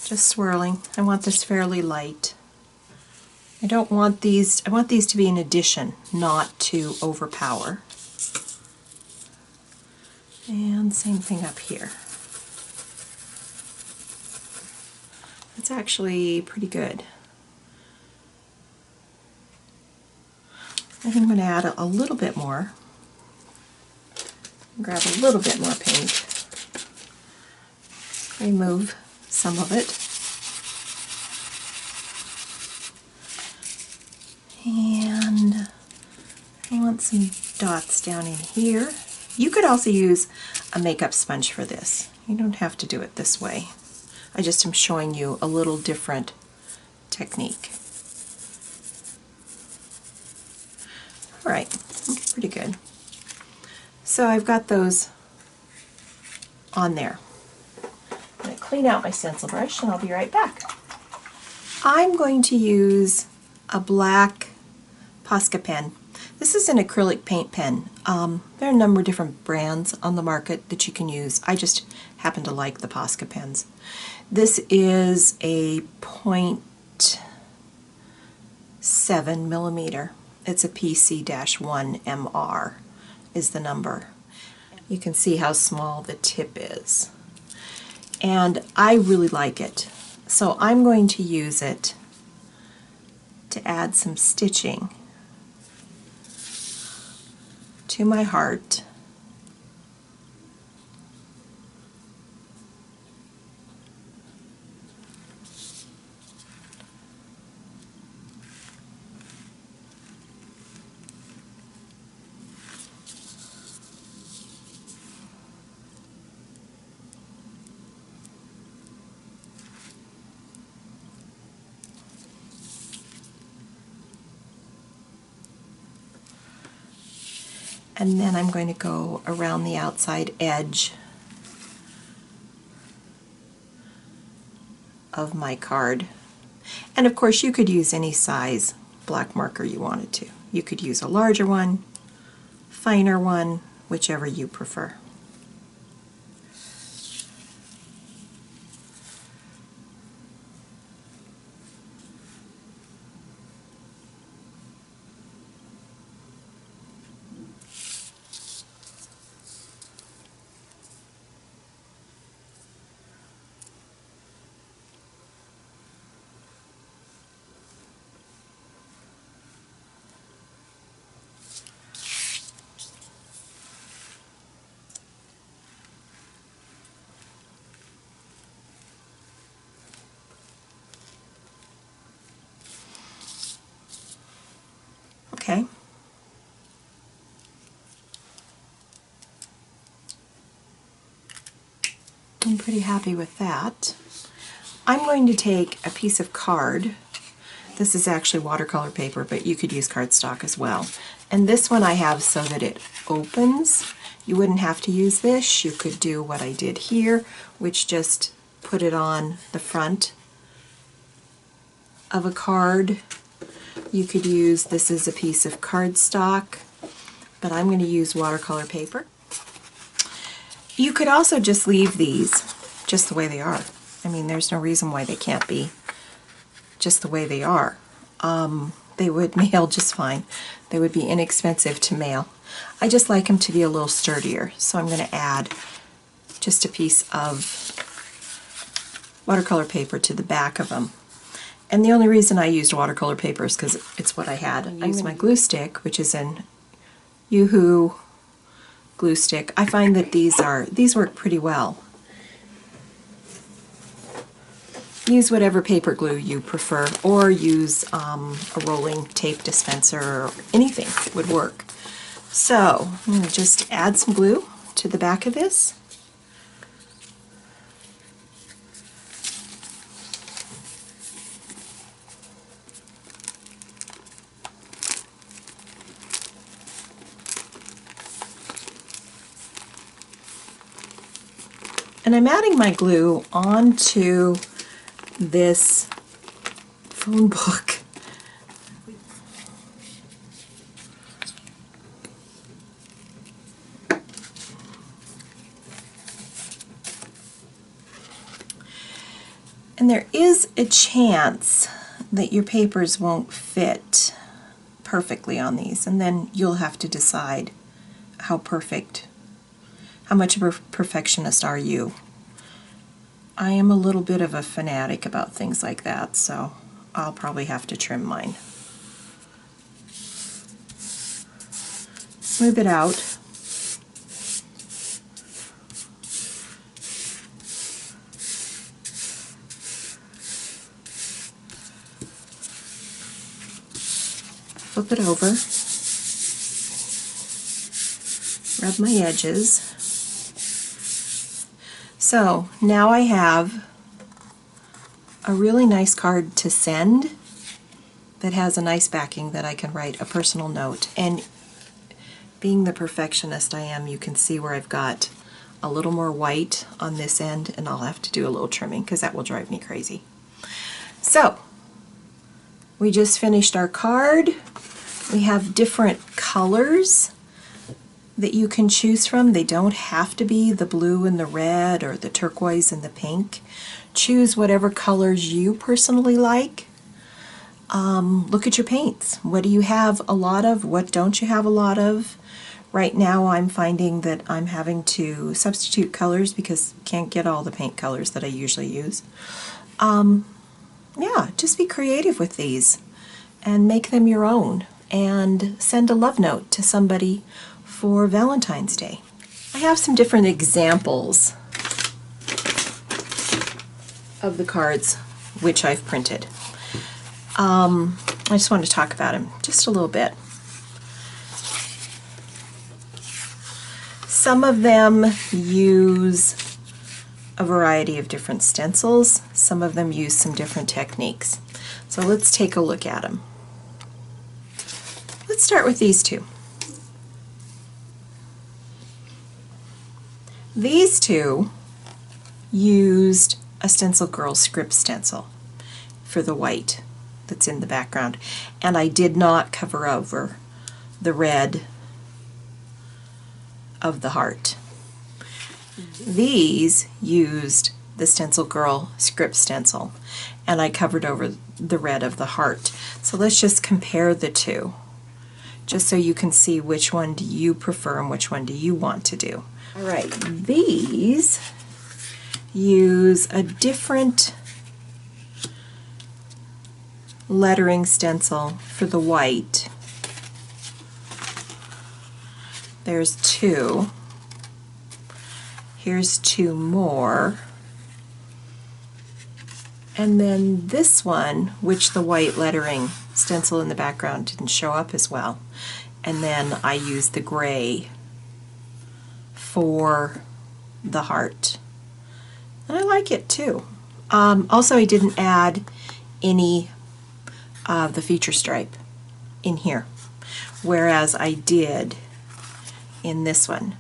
Just swirling. I want this fairly light. I don't want these, I want these to be an addition, not to overpower. And same thing up here. It's actually pretty good. I think I'm going to add a little bit more. Grab a little bit more paint. Remove some of it. And I want some dots down in here. You could also use a makeup sponge for this. You don't have to do it this way. I just am showing you a little different technique. All right, looks pretty good. So I've got those on there. I'm going to clean out my stencil brush and I'll be right back. I'm going to use a black Posca pen. This is an acrylic paint pen. There are a number of different brands on the market that you can use. I just happen to like the Posca pens. This is a 0.7 millimeter. It's a PC-1MR is the number. You can see how small the tip is. And I really like it. So I'm going to use it to add some stitching to my heart. And then I'm going to go around the outside edge of my card. And of course you could use any size black marker you wanted to. You could use a larger one, finer one, whichever you prefer. I'm pretty happy with that. I'm going to take a piece of card. This is actually watercolor paper, but you could use cardstock as well. And this one I have so that it opens. You wouldn't have to use this. You could do what I did here, which just put it on the front of a card. You could use, this is a piece of cardstock, but I'm going to use watercolor paper. You could also just leave these just the way they are. I mean, there's no reason why they can't be just the way they are. They would mail just fine. They would be inexpensive to mail. I just like them to be a little sturdier, so I'm going to add just a piece of watercolor paper to the back of them. And the only reason I used watercolor paper is because it's what I had. I used my glue stick, which is an Yoo-Hoo glue stick. I find that these work pretty well. Use whatever paper glue you prefer, or use a rolling tape dispenser, or anything would work. So I'm going to just add some glue to the back of this. And I'm adding my glue onto this phone book. And there is a chance that your papers won't fit perfectly on these, and then you'll have to decide how much of a perfectionist are you. I am a little bit of a fanatic about things like that, so I'll probably have to trim mine. Smooth it out. Flip it over. Rub my edges. So now I have a really nice card to send that has a nice backing that I can write a personal note. And being the perfectionist I am, you can see where I've got a little more white on this end, and I'll have to do a little trimming because that will drive me crazy. So we just finished our card. We have different colors that you can choose from. They don't have to be the blue and the red or the turquoise and the pink. Choose whatever colors you personally like. Look at your paints. What do you have a lot of? What don't you have a lot of? Right now I'm finding that I'm having to substitute colors because I can't get all the paint colors that I usually use. Yeah, just be creative with these and make them your own, and send a love note to somebody for Valentine's Day. I have some different examples of the cards which I've printed. I just want to talk about them just a little bit. Some of them use a variety of different stencils. Some of them use some different techniques. So let's take a look at them. Let's start with these two. These two used a Stencil Girl script stencil for the white that's in the background, and I did not cover over the red of the heart. These used the Stencil Girl script stencil, and I covered over the red of the heart. So let's just compare the two, just so you can see which one do you prefer and which one do you want to do. All right, these use a different lettering stencil for the white. There's two. Here's two more. And then this one, which the white lettering stencil in the background didn't show up as well. And then I used the gray for the heart and I like it too. Also, I didn't add any of the feature stripe in here, whereas I did in this one.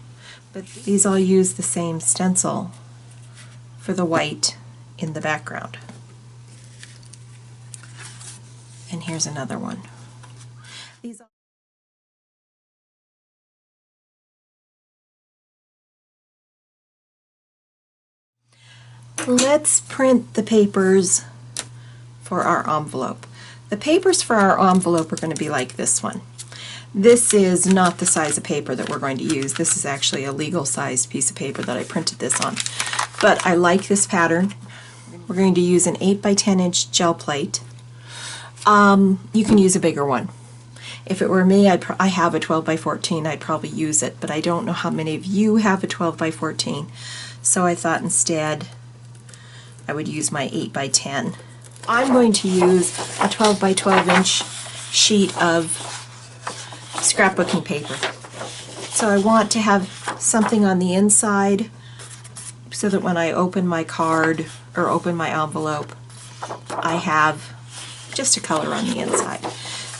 But these all use the same stencil for the white in the background. And here's another one. These Let's print the papers for our envelope. The papers for our envelope are going to be like this one. This is not the size of paper that we're going to use. This is actually a legal sized piece of paper that I printed this on. But I like this pattern. We're going to use an 8 by 10 inch gel plate. You can use a bigger one. If it were me, I have a 12 by 14, I'd probably use it, but I don't know how many of you have a 12 by 14. So I thought instead I would use my 8 by 10. I'm going to use a 12 by 12 inch sheet of scrapbooking paper. So I want to have something on the inside so that when I open my card or open my envelope, I have just a color on the inside.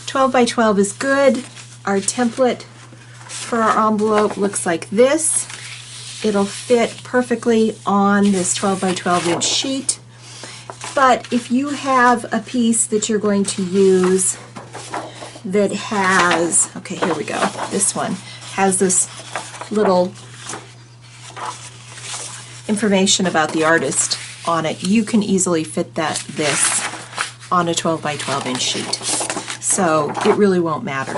12 by 12 is good. Our template for our envelope looks like this. It'll fit perfectly on this 12 by 12 inch sheet. But if you have a piece that you're going to use that has, okay, here we go, this one has this little information about the artist on it, you can easily fit this on a 12 by 12 inch sheet. So it really won't matter.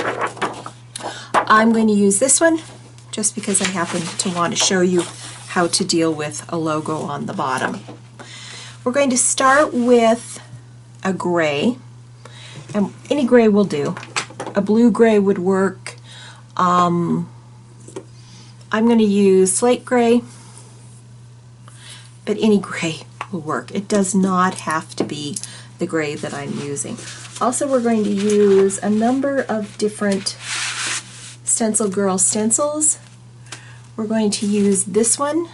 I'm going to use this one just because I happen to want to show you how to deal with a logo on the bottom. We're going to start with a gray, and any gray will do. A blue gray would work. I'm going to use slate gray, but any gray will work. It does not have to be the gray that I'm using. Also, we're going to use a number of different Stencil Girl stencils. We're going to use this one,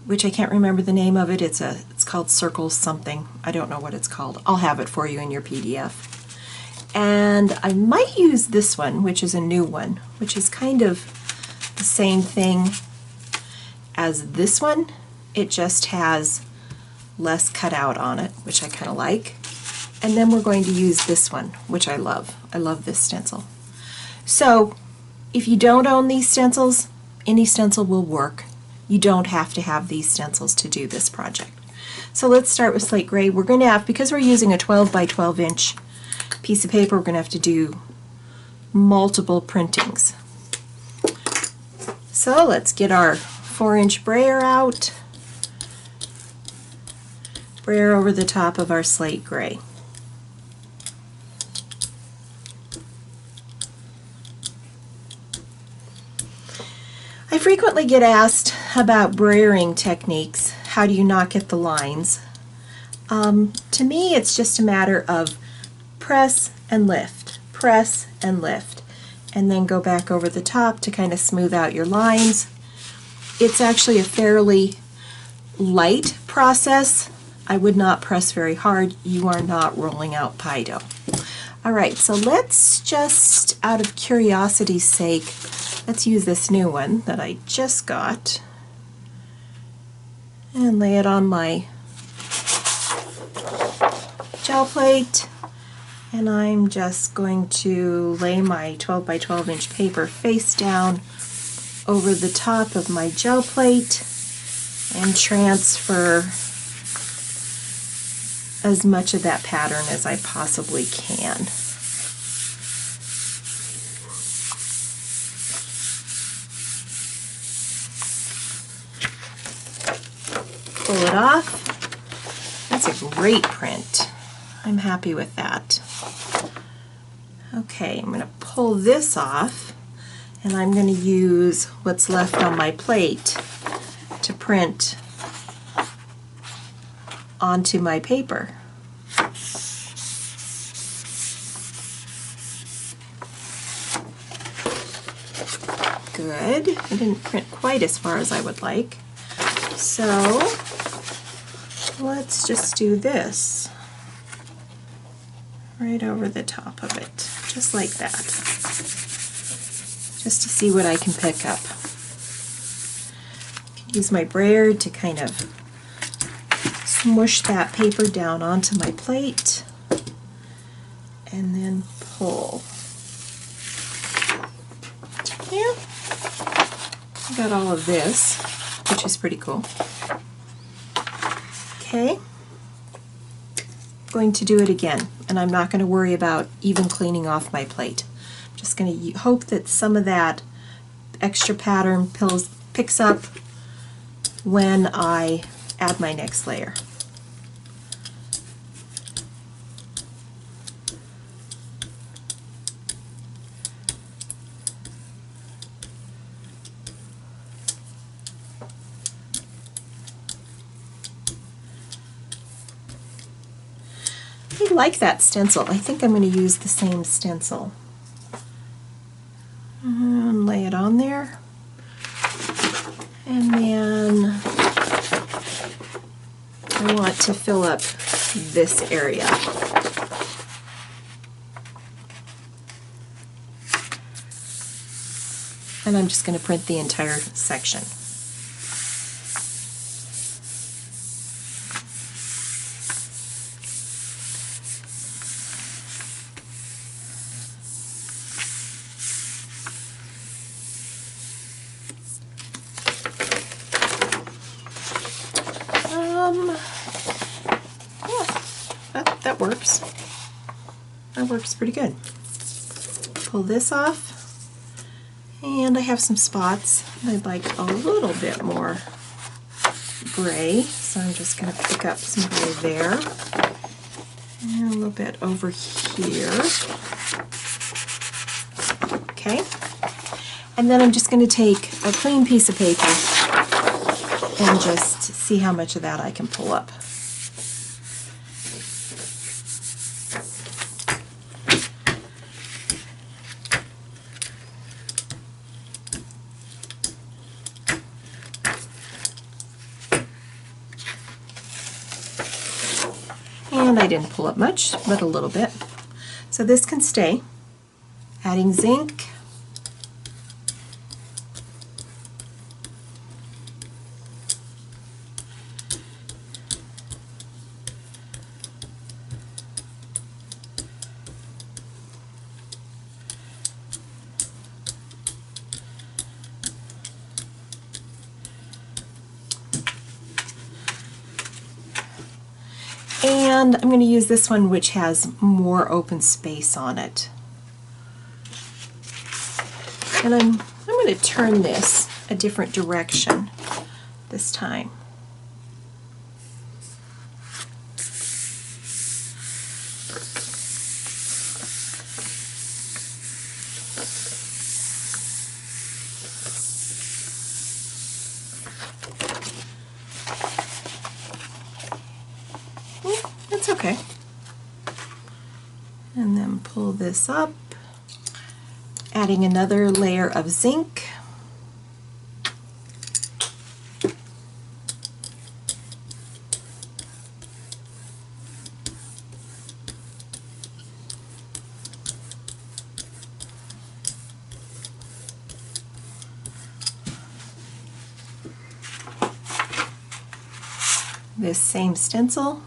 which I can't remember the name of it. It's called Circles something. I don't know what it's called. I'll have it for you in your PDF. And I might use this one, which is a new one, which is kind of the same thing as this one. It just has less cut out on it, which I kind of like. And then we're going to use this one, which I love. I love this stencil. So if you don't own these stencils, any stencil will work. You don't have to have these stencils to do this project. So let's start with slate gray. We're going to have, because we're using a 12 by 12 inch piece of paper, we're going to have to do multiple printings. So let's get our 4-inch brayer out. Brayer over the top of our slate gray. I frequently get asked about brayering techniques. How do you not get the lines? To me, it's just a matter of press and lift, and then go back over the top to kind of smooth out your lines. It's actually a fairly light process. I would not press very hard. You are not rolling out pie dough. Alright, so let's just, out of curiosity's sake, let's use this new one that I just got and lay it on my gel plate. And I'm just going to lay my 12 by 12 inch paper face down over the top of my gel plate and transfer as much of that pattern as I possibly can. Pull it off. That's a great print. I'm happy with that. Okay, I'm going to pull this off, and I'm going to use what's left on my plate to print onto my paper. Good. I didn't print quite as far as I would like. So let's just do this right over the top of it, just like that, just to see what I can pick up. Use my brayer to kind of smush that paper down onto my plate and then pull. Yeah, I got all of this, which is pretty cool. Okay, I'm going to do it again, and I'm not going to worry about even cleaning off my plate. I'm just going to hope that some of that extra pattern picks up when I add my next layer. I like that stencil. I think I'm going to use the same stencil. And lay it on there. And then I want to fill up this area. And I'm just going to print the entire section. Yeah, that works. That works pretty good. Pull this off, and I have some spots. I'd like a little bit more gray, so I'm just going to pick up some gray there, and a little bit over here. Okay, and then I'm just going to take a clean piece of paper and just see how much of that I can pull up. And I didn't pull up much, but a little bit. So this can stay. Adding zinc. And I'm going to use this one, which has more open space on it. And I'm going to turn this a different direction this time. That's okay. And then pull this up, adding another layer of zinc. This same stencil.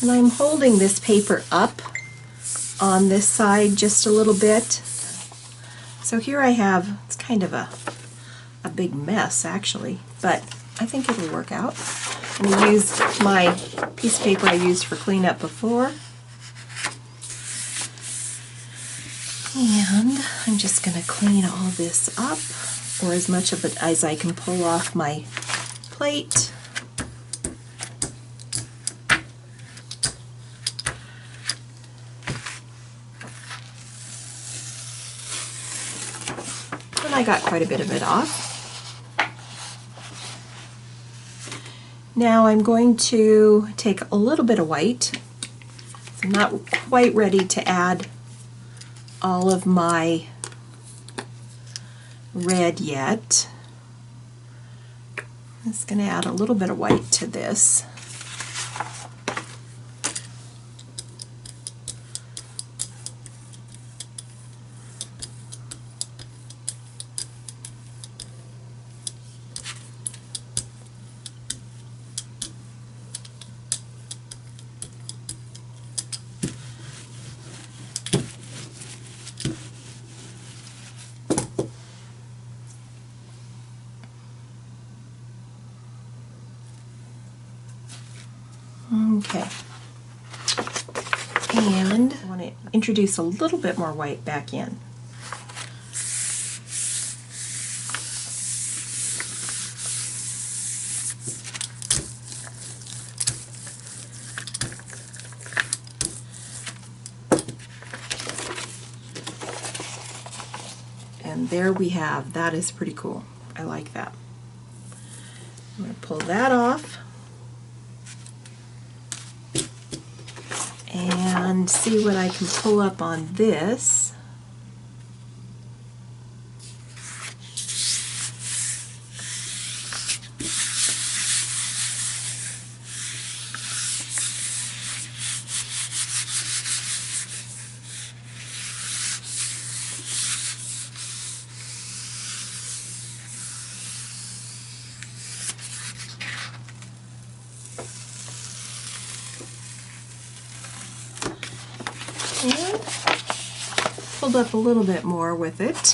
And I'm holding this paper up on this side just a little bit. So here I have, it's kind of a big mess actually, but I think it'll work out. I'm going to use my piece of paper I used for cleanup before. And I'm just going to clean all this up, or as much of it as I can pull off my plate. And I got quite a bit of it off. Now I'm going to take a little bit of white. I'm not quite ready to add all of my red yet. I'm just going to add a little bit of white to this. Okay, and I want to introduce a little bit more white back in. And there we have, that is pretty cool. I like that. I'm going to pull that off and see what I can pull up on this. And pulled up a little bit more with it,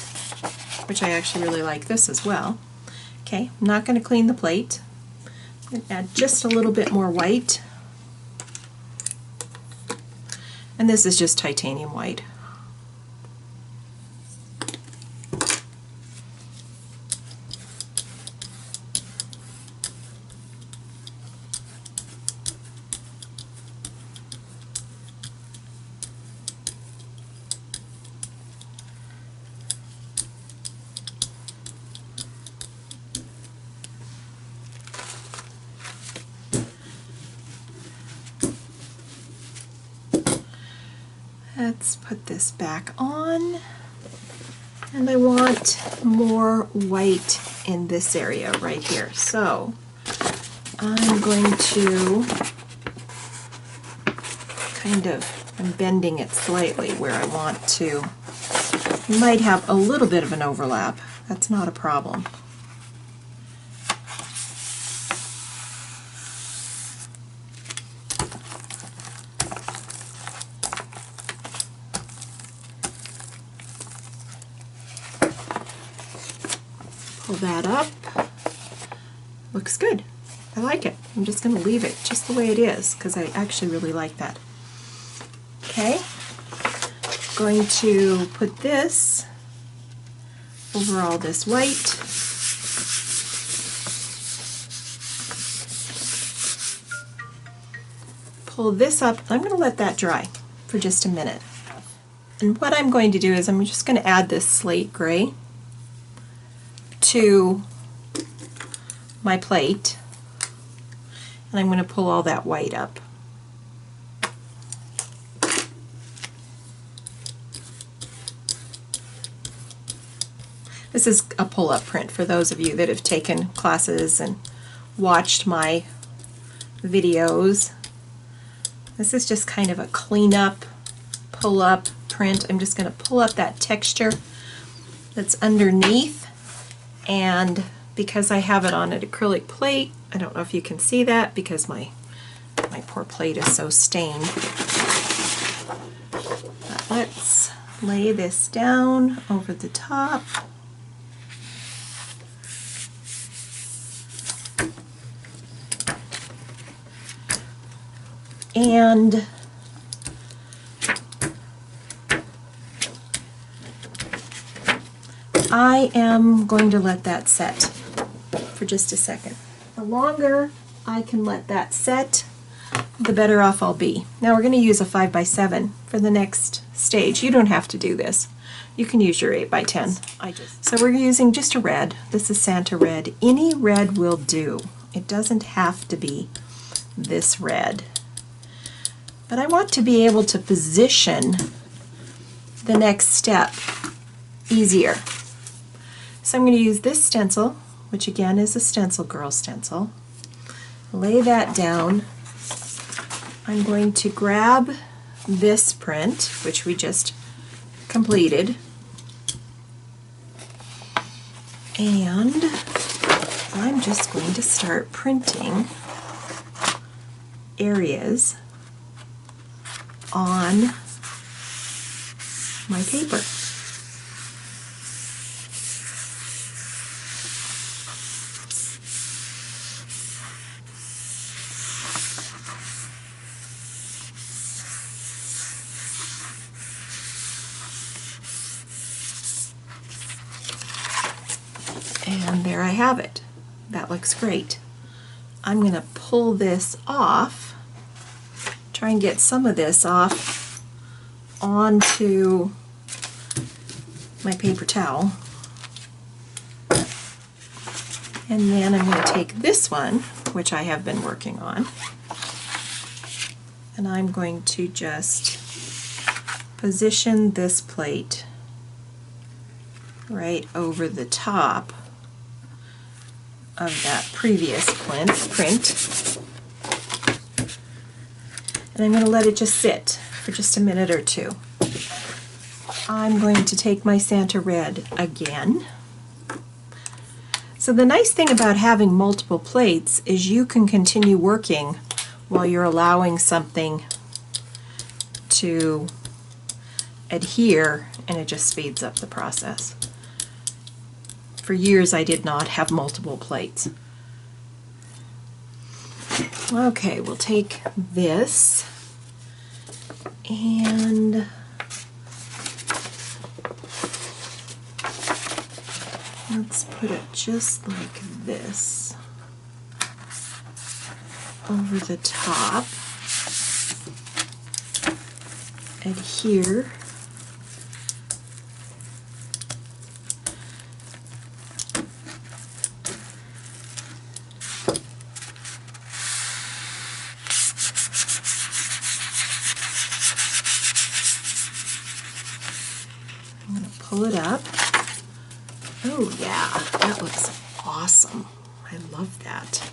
which I actually really like this as well. Okay, I'm not going to clean the plate. I'm going to add just a little bit more white. And this is just titanium white. Let's put this back on, and I want more white in this area right here. So I'm going to I'm bending it slightly where I want to. You might have a little bit of an overlap. That's not a problem. Pull that up. Looks good. I like it. I'm just going to leave it just the way it is because I actually really like that. Okay. Going to put this over all this white. Pull this up. I'm going to let that dry for just a minute. And what I'm going to do is I'm just going to add this slate gray to my plate, and I'm going to pull all that white up. This is a pull-up print for those of you that have taken classes and watched my videos. This is just kind of a clean-up, pull-up print. I'm just going to pull up that texture that's underneath. And because I have it on an acrylic plate, I don't know if you can see that because my poor plate is so stained. But let's lay this down over the top. And I am going to let that set for just a second. The longer I can let that set, the better off I'll be. Now we're going to use a 5x7 for the next stage. You don't have to do this. You can use your 8x10. So we're using just a red. This is Santa red. Any red will do. It doesn't have to be this red. But I want to be able to position the next step easier. So I'm going to use this stencil, which again is a Stencil Girl stencil. Lay that down. I'm going to grab this print, which we just completed, and I'm just going to start printing areas on my paper. And there I have it. That looks great. I'm going to pull this off, try and get some of this off onto my paper towel. And then I'm going to take this one, which I have been working on, and I'm going to just position this plate right over the top of that previous print. And I'm going to let it just sit for just a minute or two. I'm going to take my Santa Red again. So the nice thing about having multiple plates is you can continue working while you're allowing something to adhere, and it just speeds up the process. For years I did not have multiple plates. Okay, we'll take this and let's put it just like this over the top. Adhere. Pull it up. Oh yeah, that looks awesome. I love that.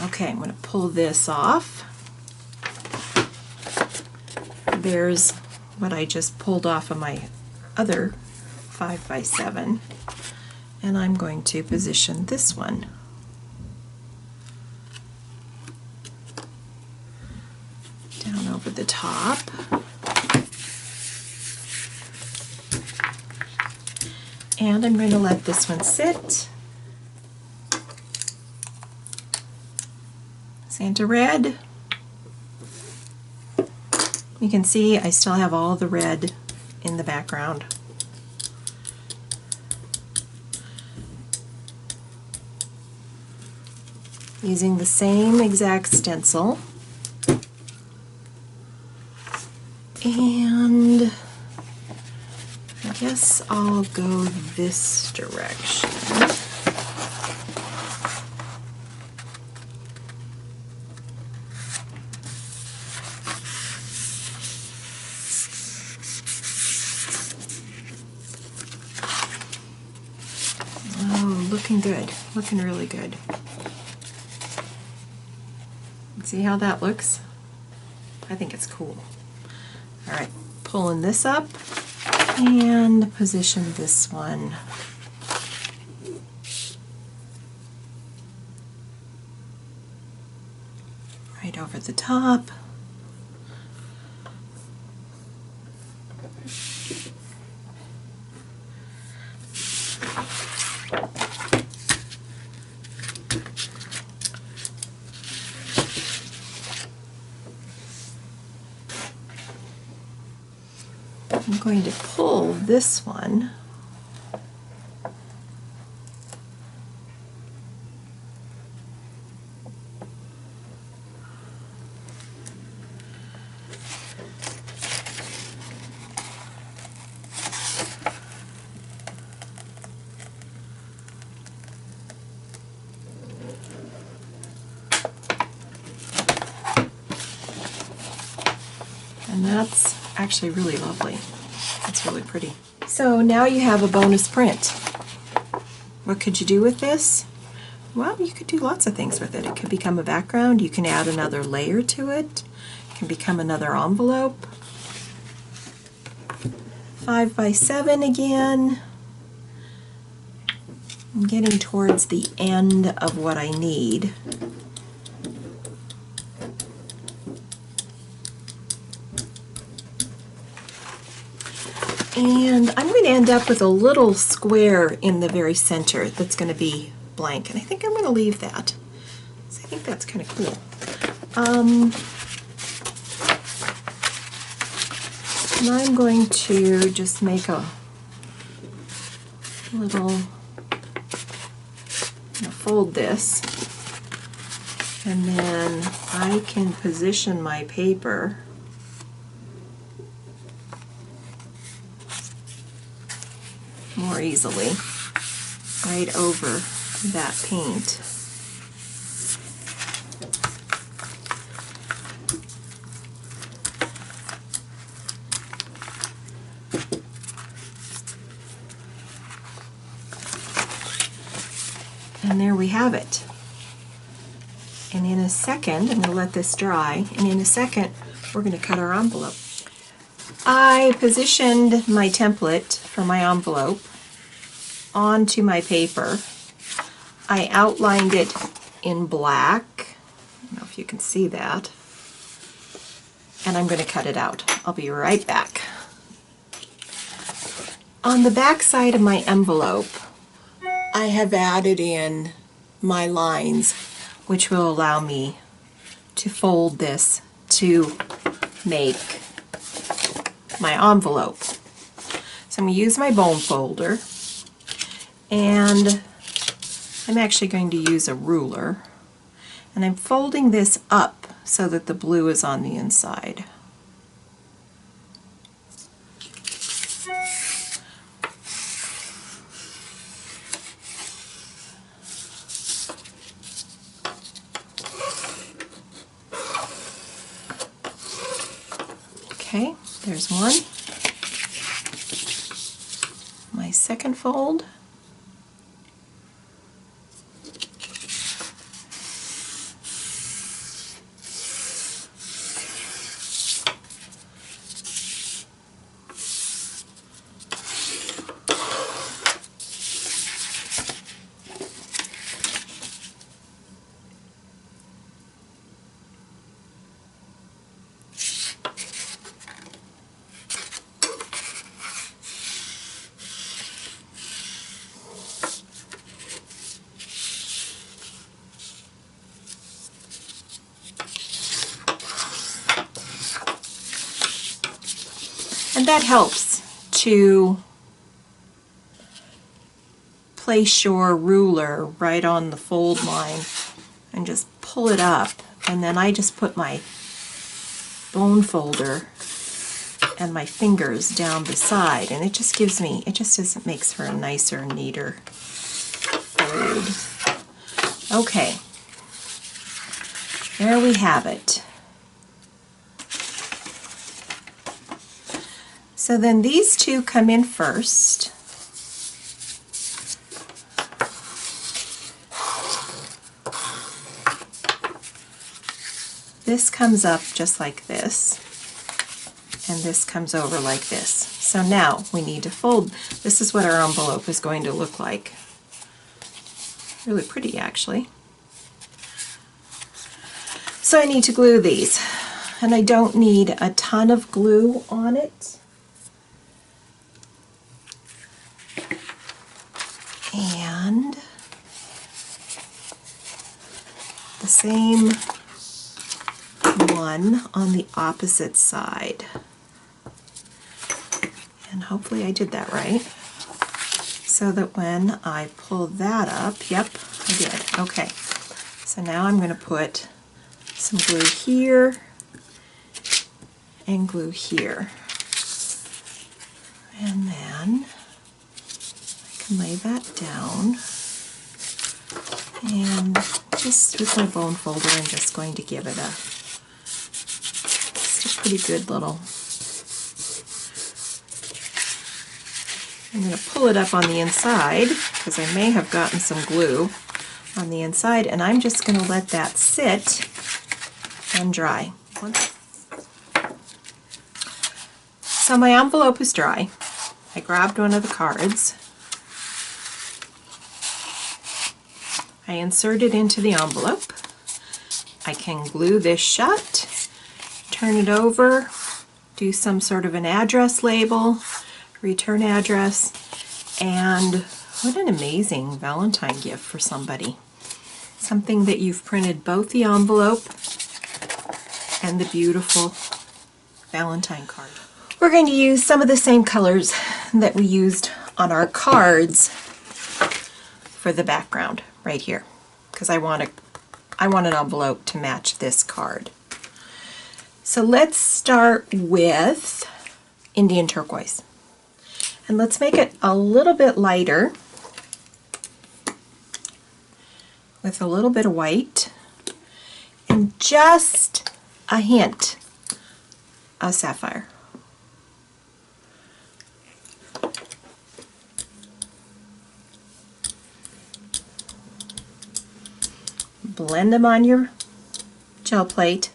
Okay, I'm going to pull this off. There's what I just pulled off of my other 5x7, and I'm going to position this one down over the top. And I'm going to let this one sit. Santa Red. You can see I still have all the red in the background. Using the same exact stencil. And I guess I'll go this direction. Oh, looking good. Looking really good. See how that looks? I think it's cool. All right, pulling this up and position this one right over the top. I'm going to pull this one And that's actually really lovely. It's really pretty. So now you have a bonus print. What could you do with this? Well, you could do lots of things with it. It could become a background. You can add another layer to it. It can become another envelope. 5 by 7 again. I'm getting towards the end of what I need. And I'm going to end up with a little square in the very center that's going to be blank, and I think I'm going to leave that. So I think that's kind of cool. And I'm going to just make a little, fold this, and then I can position my paper more easily right over that paint. And there we have it. And in a second, I'm going to let this dry, and in a second we're going to cut our envelope. I positioned my template for my envelope onto my paper. I outlined it in black. I don't know if you can see that. And I'm going to cut it out. I'll be right back. On the back side of my envelope, I have added in my lines, which will allow me to fold this to make my envelope. So I'm going to use my bone folder, and I'm actually going to use a ruler, and I'm folding this up so that the blue is on the inside. Okay, there's one. My second fold. And that helps to place your ruler right on the fold line and just pull it up, and then I just put my bone folder and my fingers down beside, and it just gives me, it just makes for a nicer, neater fold. Okay, there we have it. So then these two come in first. This comes up just like this, and this comes over like this. So now we need to fold. This is what our envelope is going to look like. Really pretty, actually. So I need to glue these, and I don't need a ton of glue on it. And the same one on the opposite side. And hopefully I did that right. So that when I pull that up, yep, I did. Okay. So now I'm going to put some glue here and glue here. And then lay that down, and just with my bone folder I'm just going to give it a pretty good little. I'm going to pull it up on the inside because I may have gotten some glue on the inside, and I'm just going to let that sit and dry. So my envelope is dry. I grabbed one of the cards. I insert it into the envelope. I can glue this shut, turn it over, do some sort of an address label, return address, and what an amazing Valentine gift for somebody. Something that you've printed both the envelope and the beautiful Valentine card. We're going to use some of the same colors that we used on our cards for the background right here, because I want an envelope to match this card. So let's start with Indian turquoise. And let's make it a little bit lighter with a little bit of white and just a hint of sapphire. Blend them on your gel plate.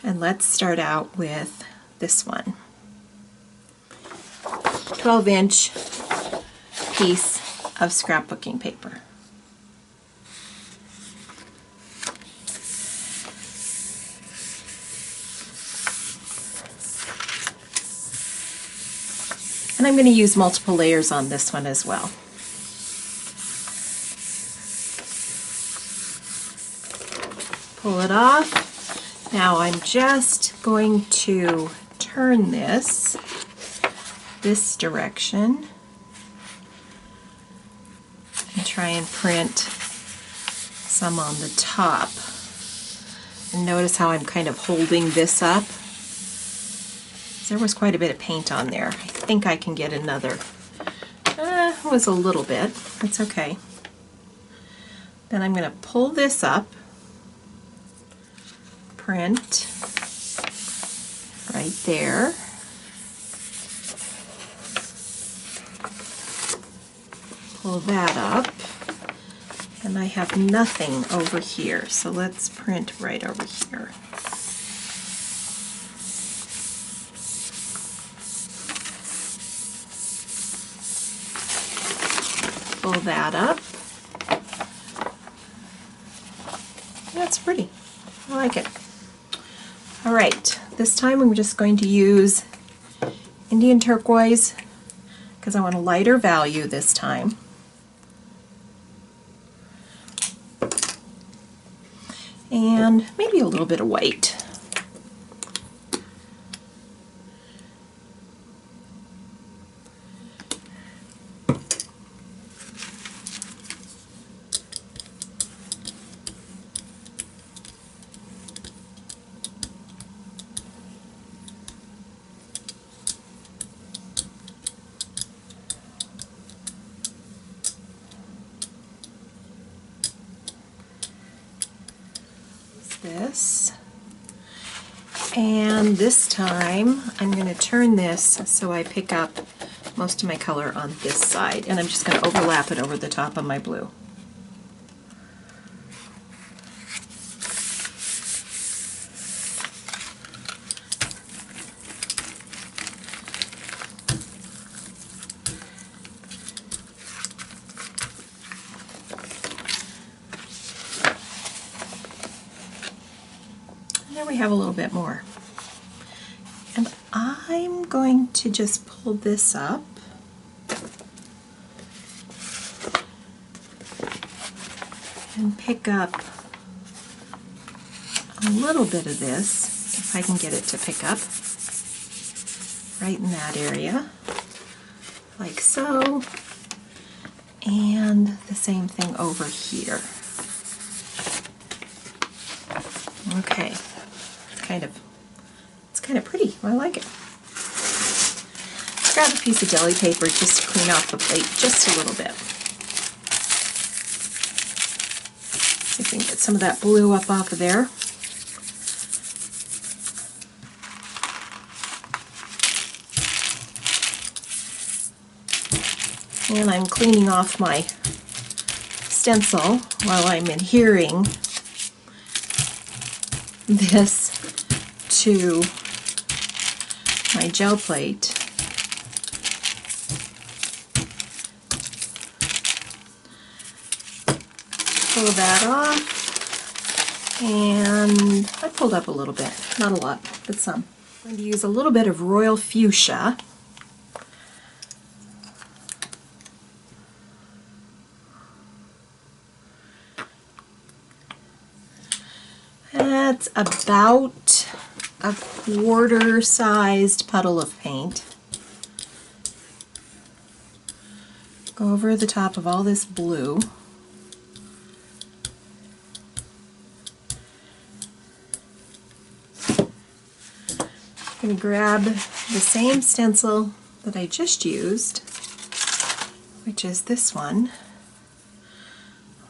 And let's start out with this one. 12-inch piece of scrapbooking paper. And I'm going to use multiple layers on this one as well. Pull it off. Now I'm just going to turn this direction and try and print some on the top. And notice how I'm kind of holding this up. There was quite a bit of paint on there. I think I can get another. It was a little bit. That's okay. Then I'm going to pull this up, print right there. Pull that up, and I have nothing over here, so let's print right over here. Pull that up. That's pretty. I like it. All right, this time I'm just going to use Indian turquoise because I want a lighter value this time. And maybe a little bit of white. This, and this time I'm going to turn this so I pick up most of my color on this side, and I'm just going to overlap it over the top of my blue. There we have a little bit more. And I'm going to just pull this up and pick up a little bit of this, if I can get it to pick up, right in that area, like so, and the same thing over here. Okay. It's kind of pretty. I like it. grab a piece of deli paper just to clean off the plate just a little bit. See if we can get some of that blue up off of there. And I'm cleaning off my stencil while I'm adhering this to my gel plate. Pull that off, and I pulled up a little bit, not a lot, but some. I'm going to use a little bit of royal fuchsia. That's about a quarter-sized puddle of paint. Go over the top of all this blue. I'm going to grab the same stencil that I just used, which is this one.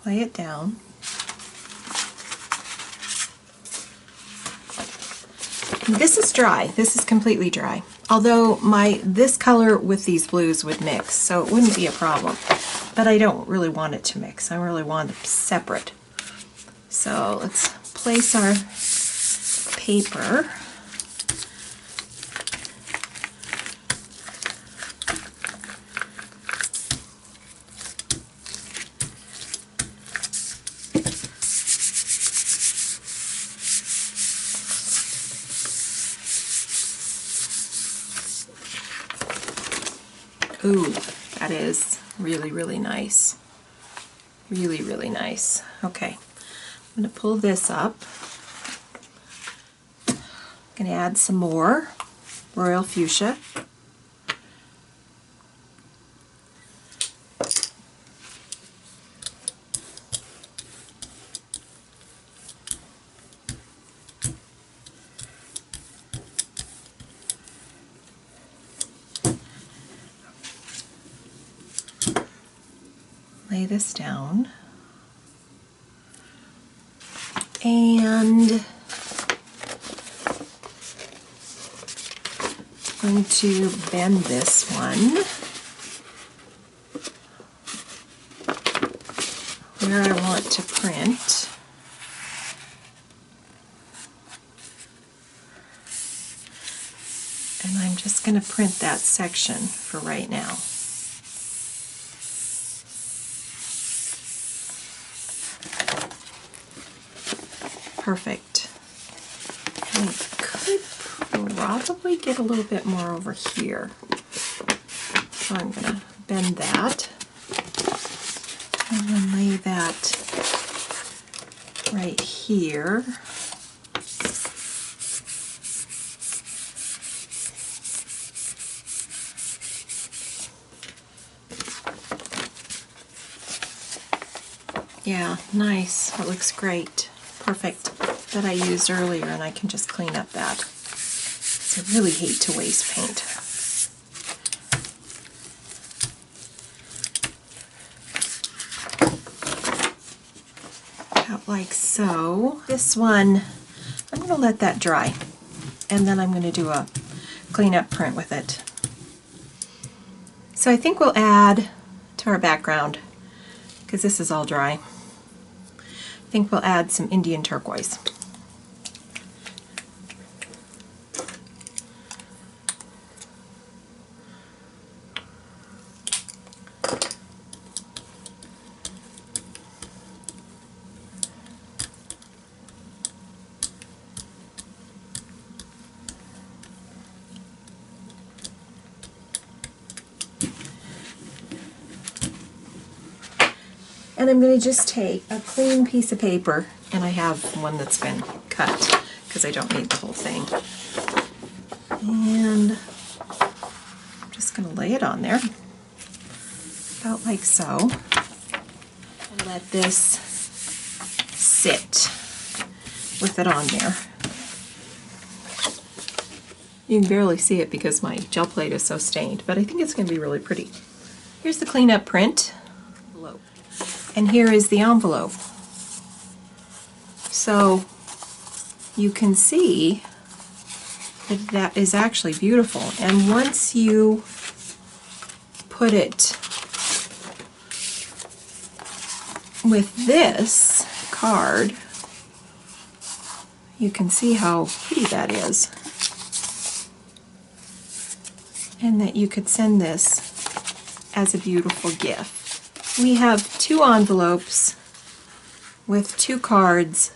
Lay it down. This is dry. This is completely dry. Although this color with these blues would mix, so it wouldn't be a problem. But I don't really want it to mix. I really want them separate. So let's place our paper. Ooh, that is really, really nice. Really, really nice. Okay, I'm going to pull this up. I'm going to add some more royal fuchsia. Lay this down, and I'm going to bend this one where I want to print. And I'm just going to print that section for right now. Perfect. I could probably get a little bit more over here. So I'm going to bend that and then lay that right here. Yeah, nice. That looks great. Perfect. That I used earlier, and I can just clean up that. So I really hate to waste paint. About like so. This one, I'm going to let that dry, and then I'm going to do a cleanup print with it. So I think we'll add to our background, because this is all dry, I think we'll add some Indian turquoise. And I'm going to just take a clean piece of paper, and I have one that's been cut because I don't need the whole thing. And I'm just going to lay it on there, about like so, and let this sit with it on there. You can barely see it because my gel plate is so stained, but I think it's going to be really pretty. Here's the cleanup print, and here is the envelope. So you can see that that is actually beautiful, and once you put it with this card, you can see how pretty that is, and that you could send this as a beautiful gift. We have 2 envelopes with 2 cards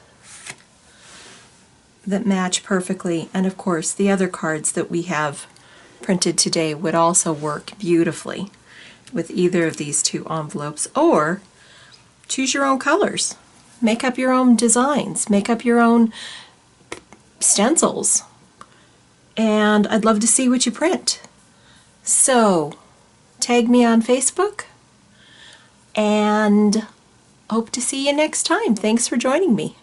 that match perfectly, and of course the other cards that we have printed today would also work beautifully with either of these 2 envelopes, or choose your own colors. Make up your own designs, make up your own stencils, and I'd love to see what you print. So tag me on Facebook, and hope to see you next time. Thanks for joining me.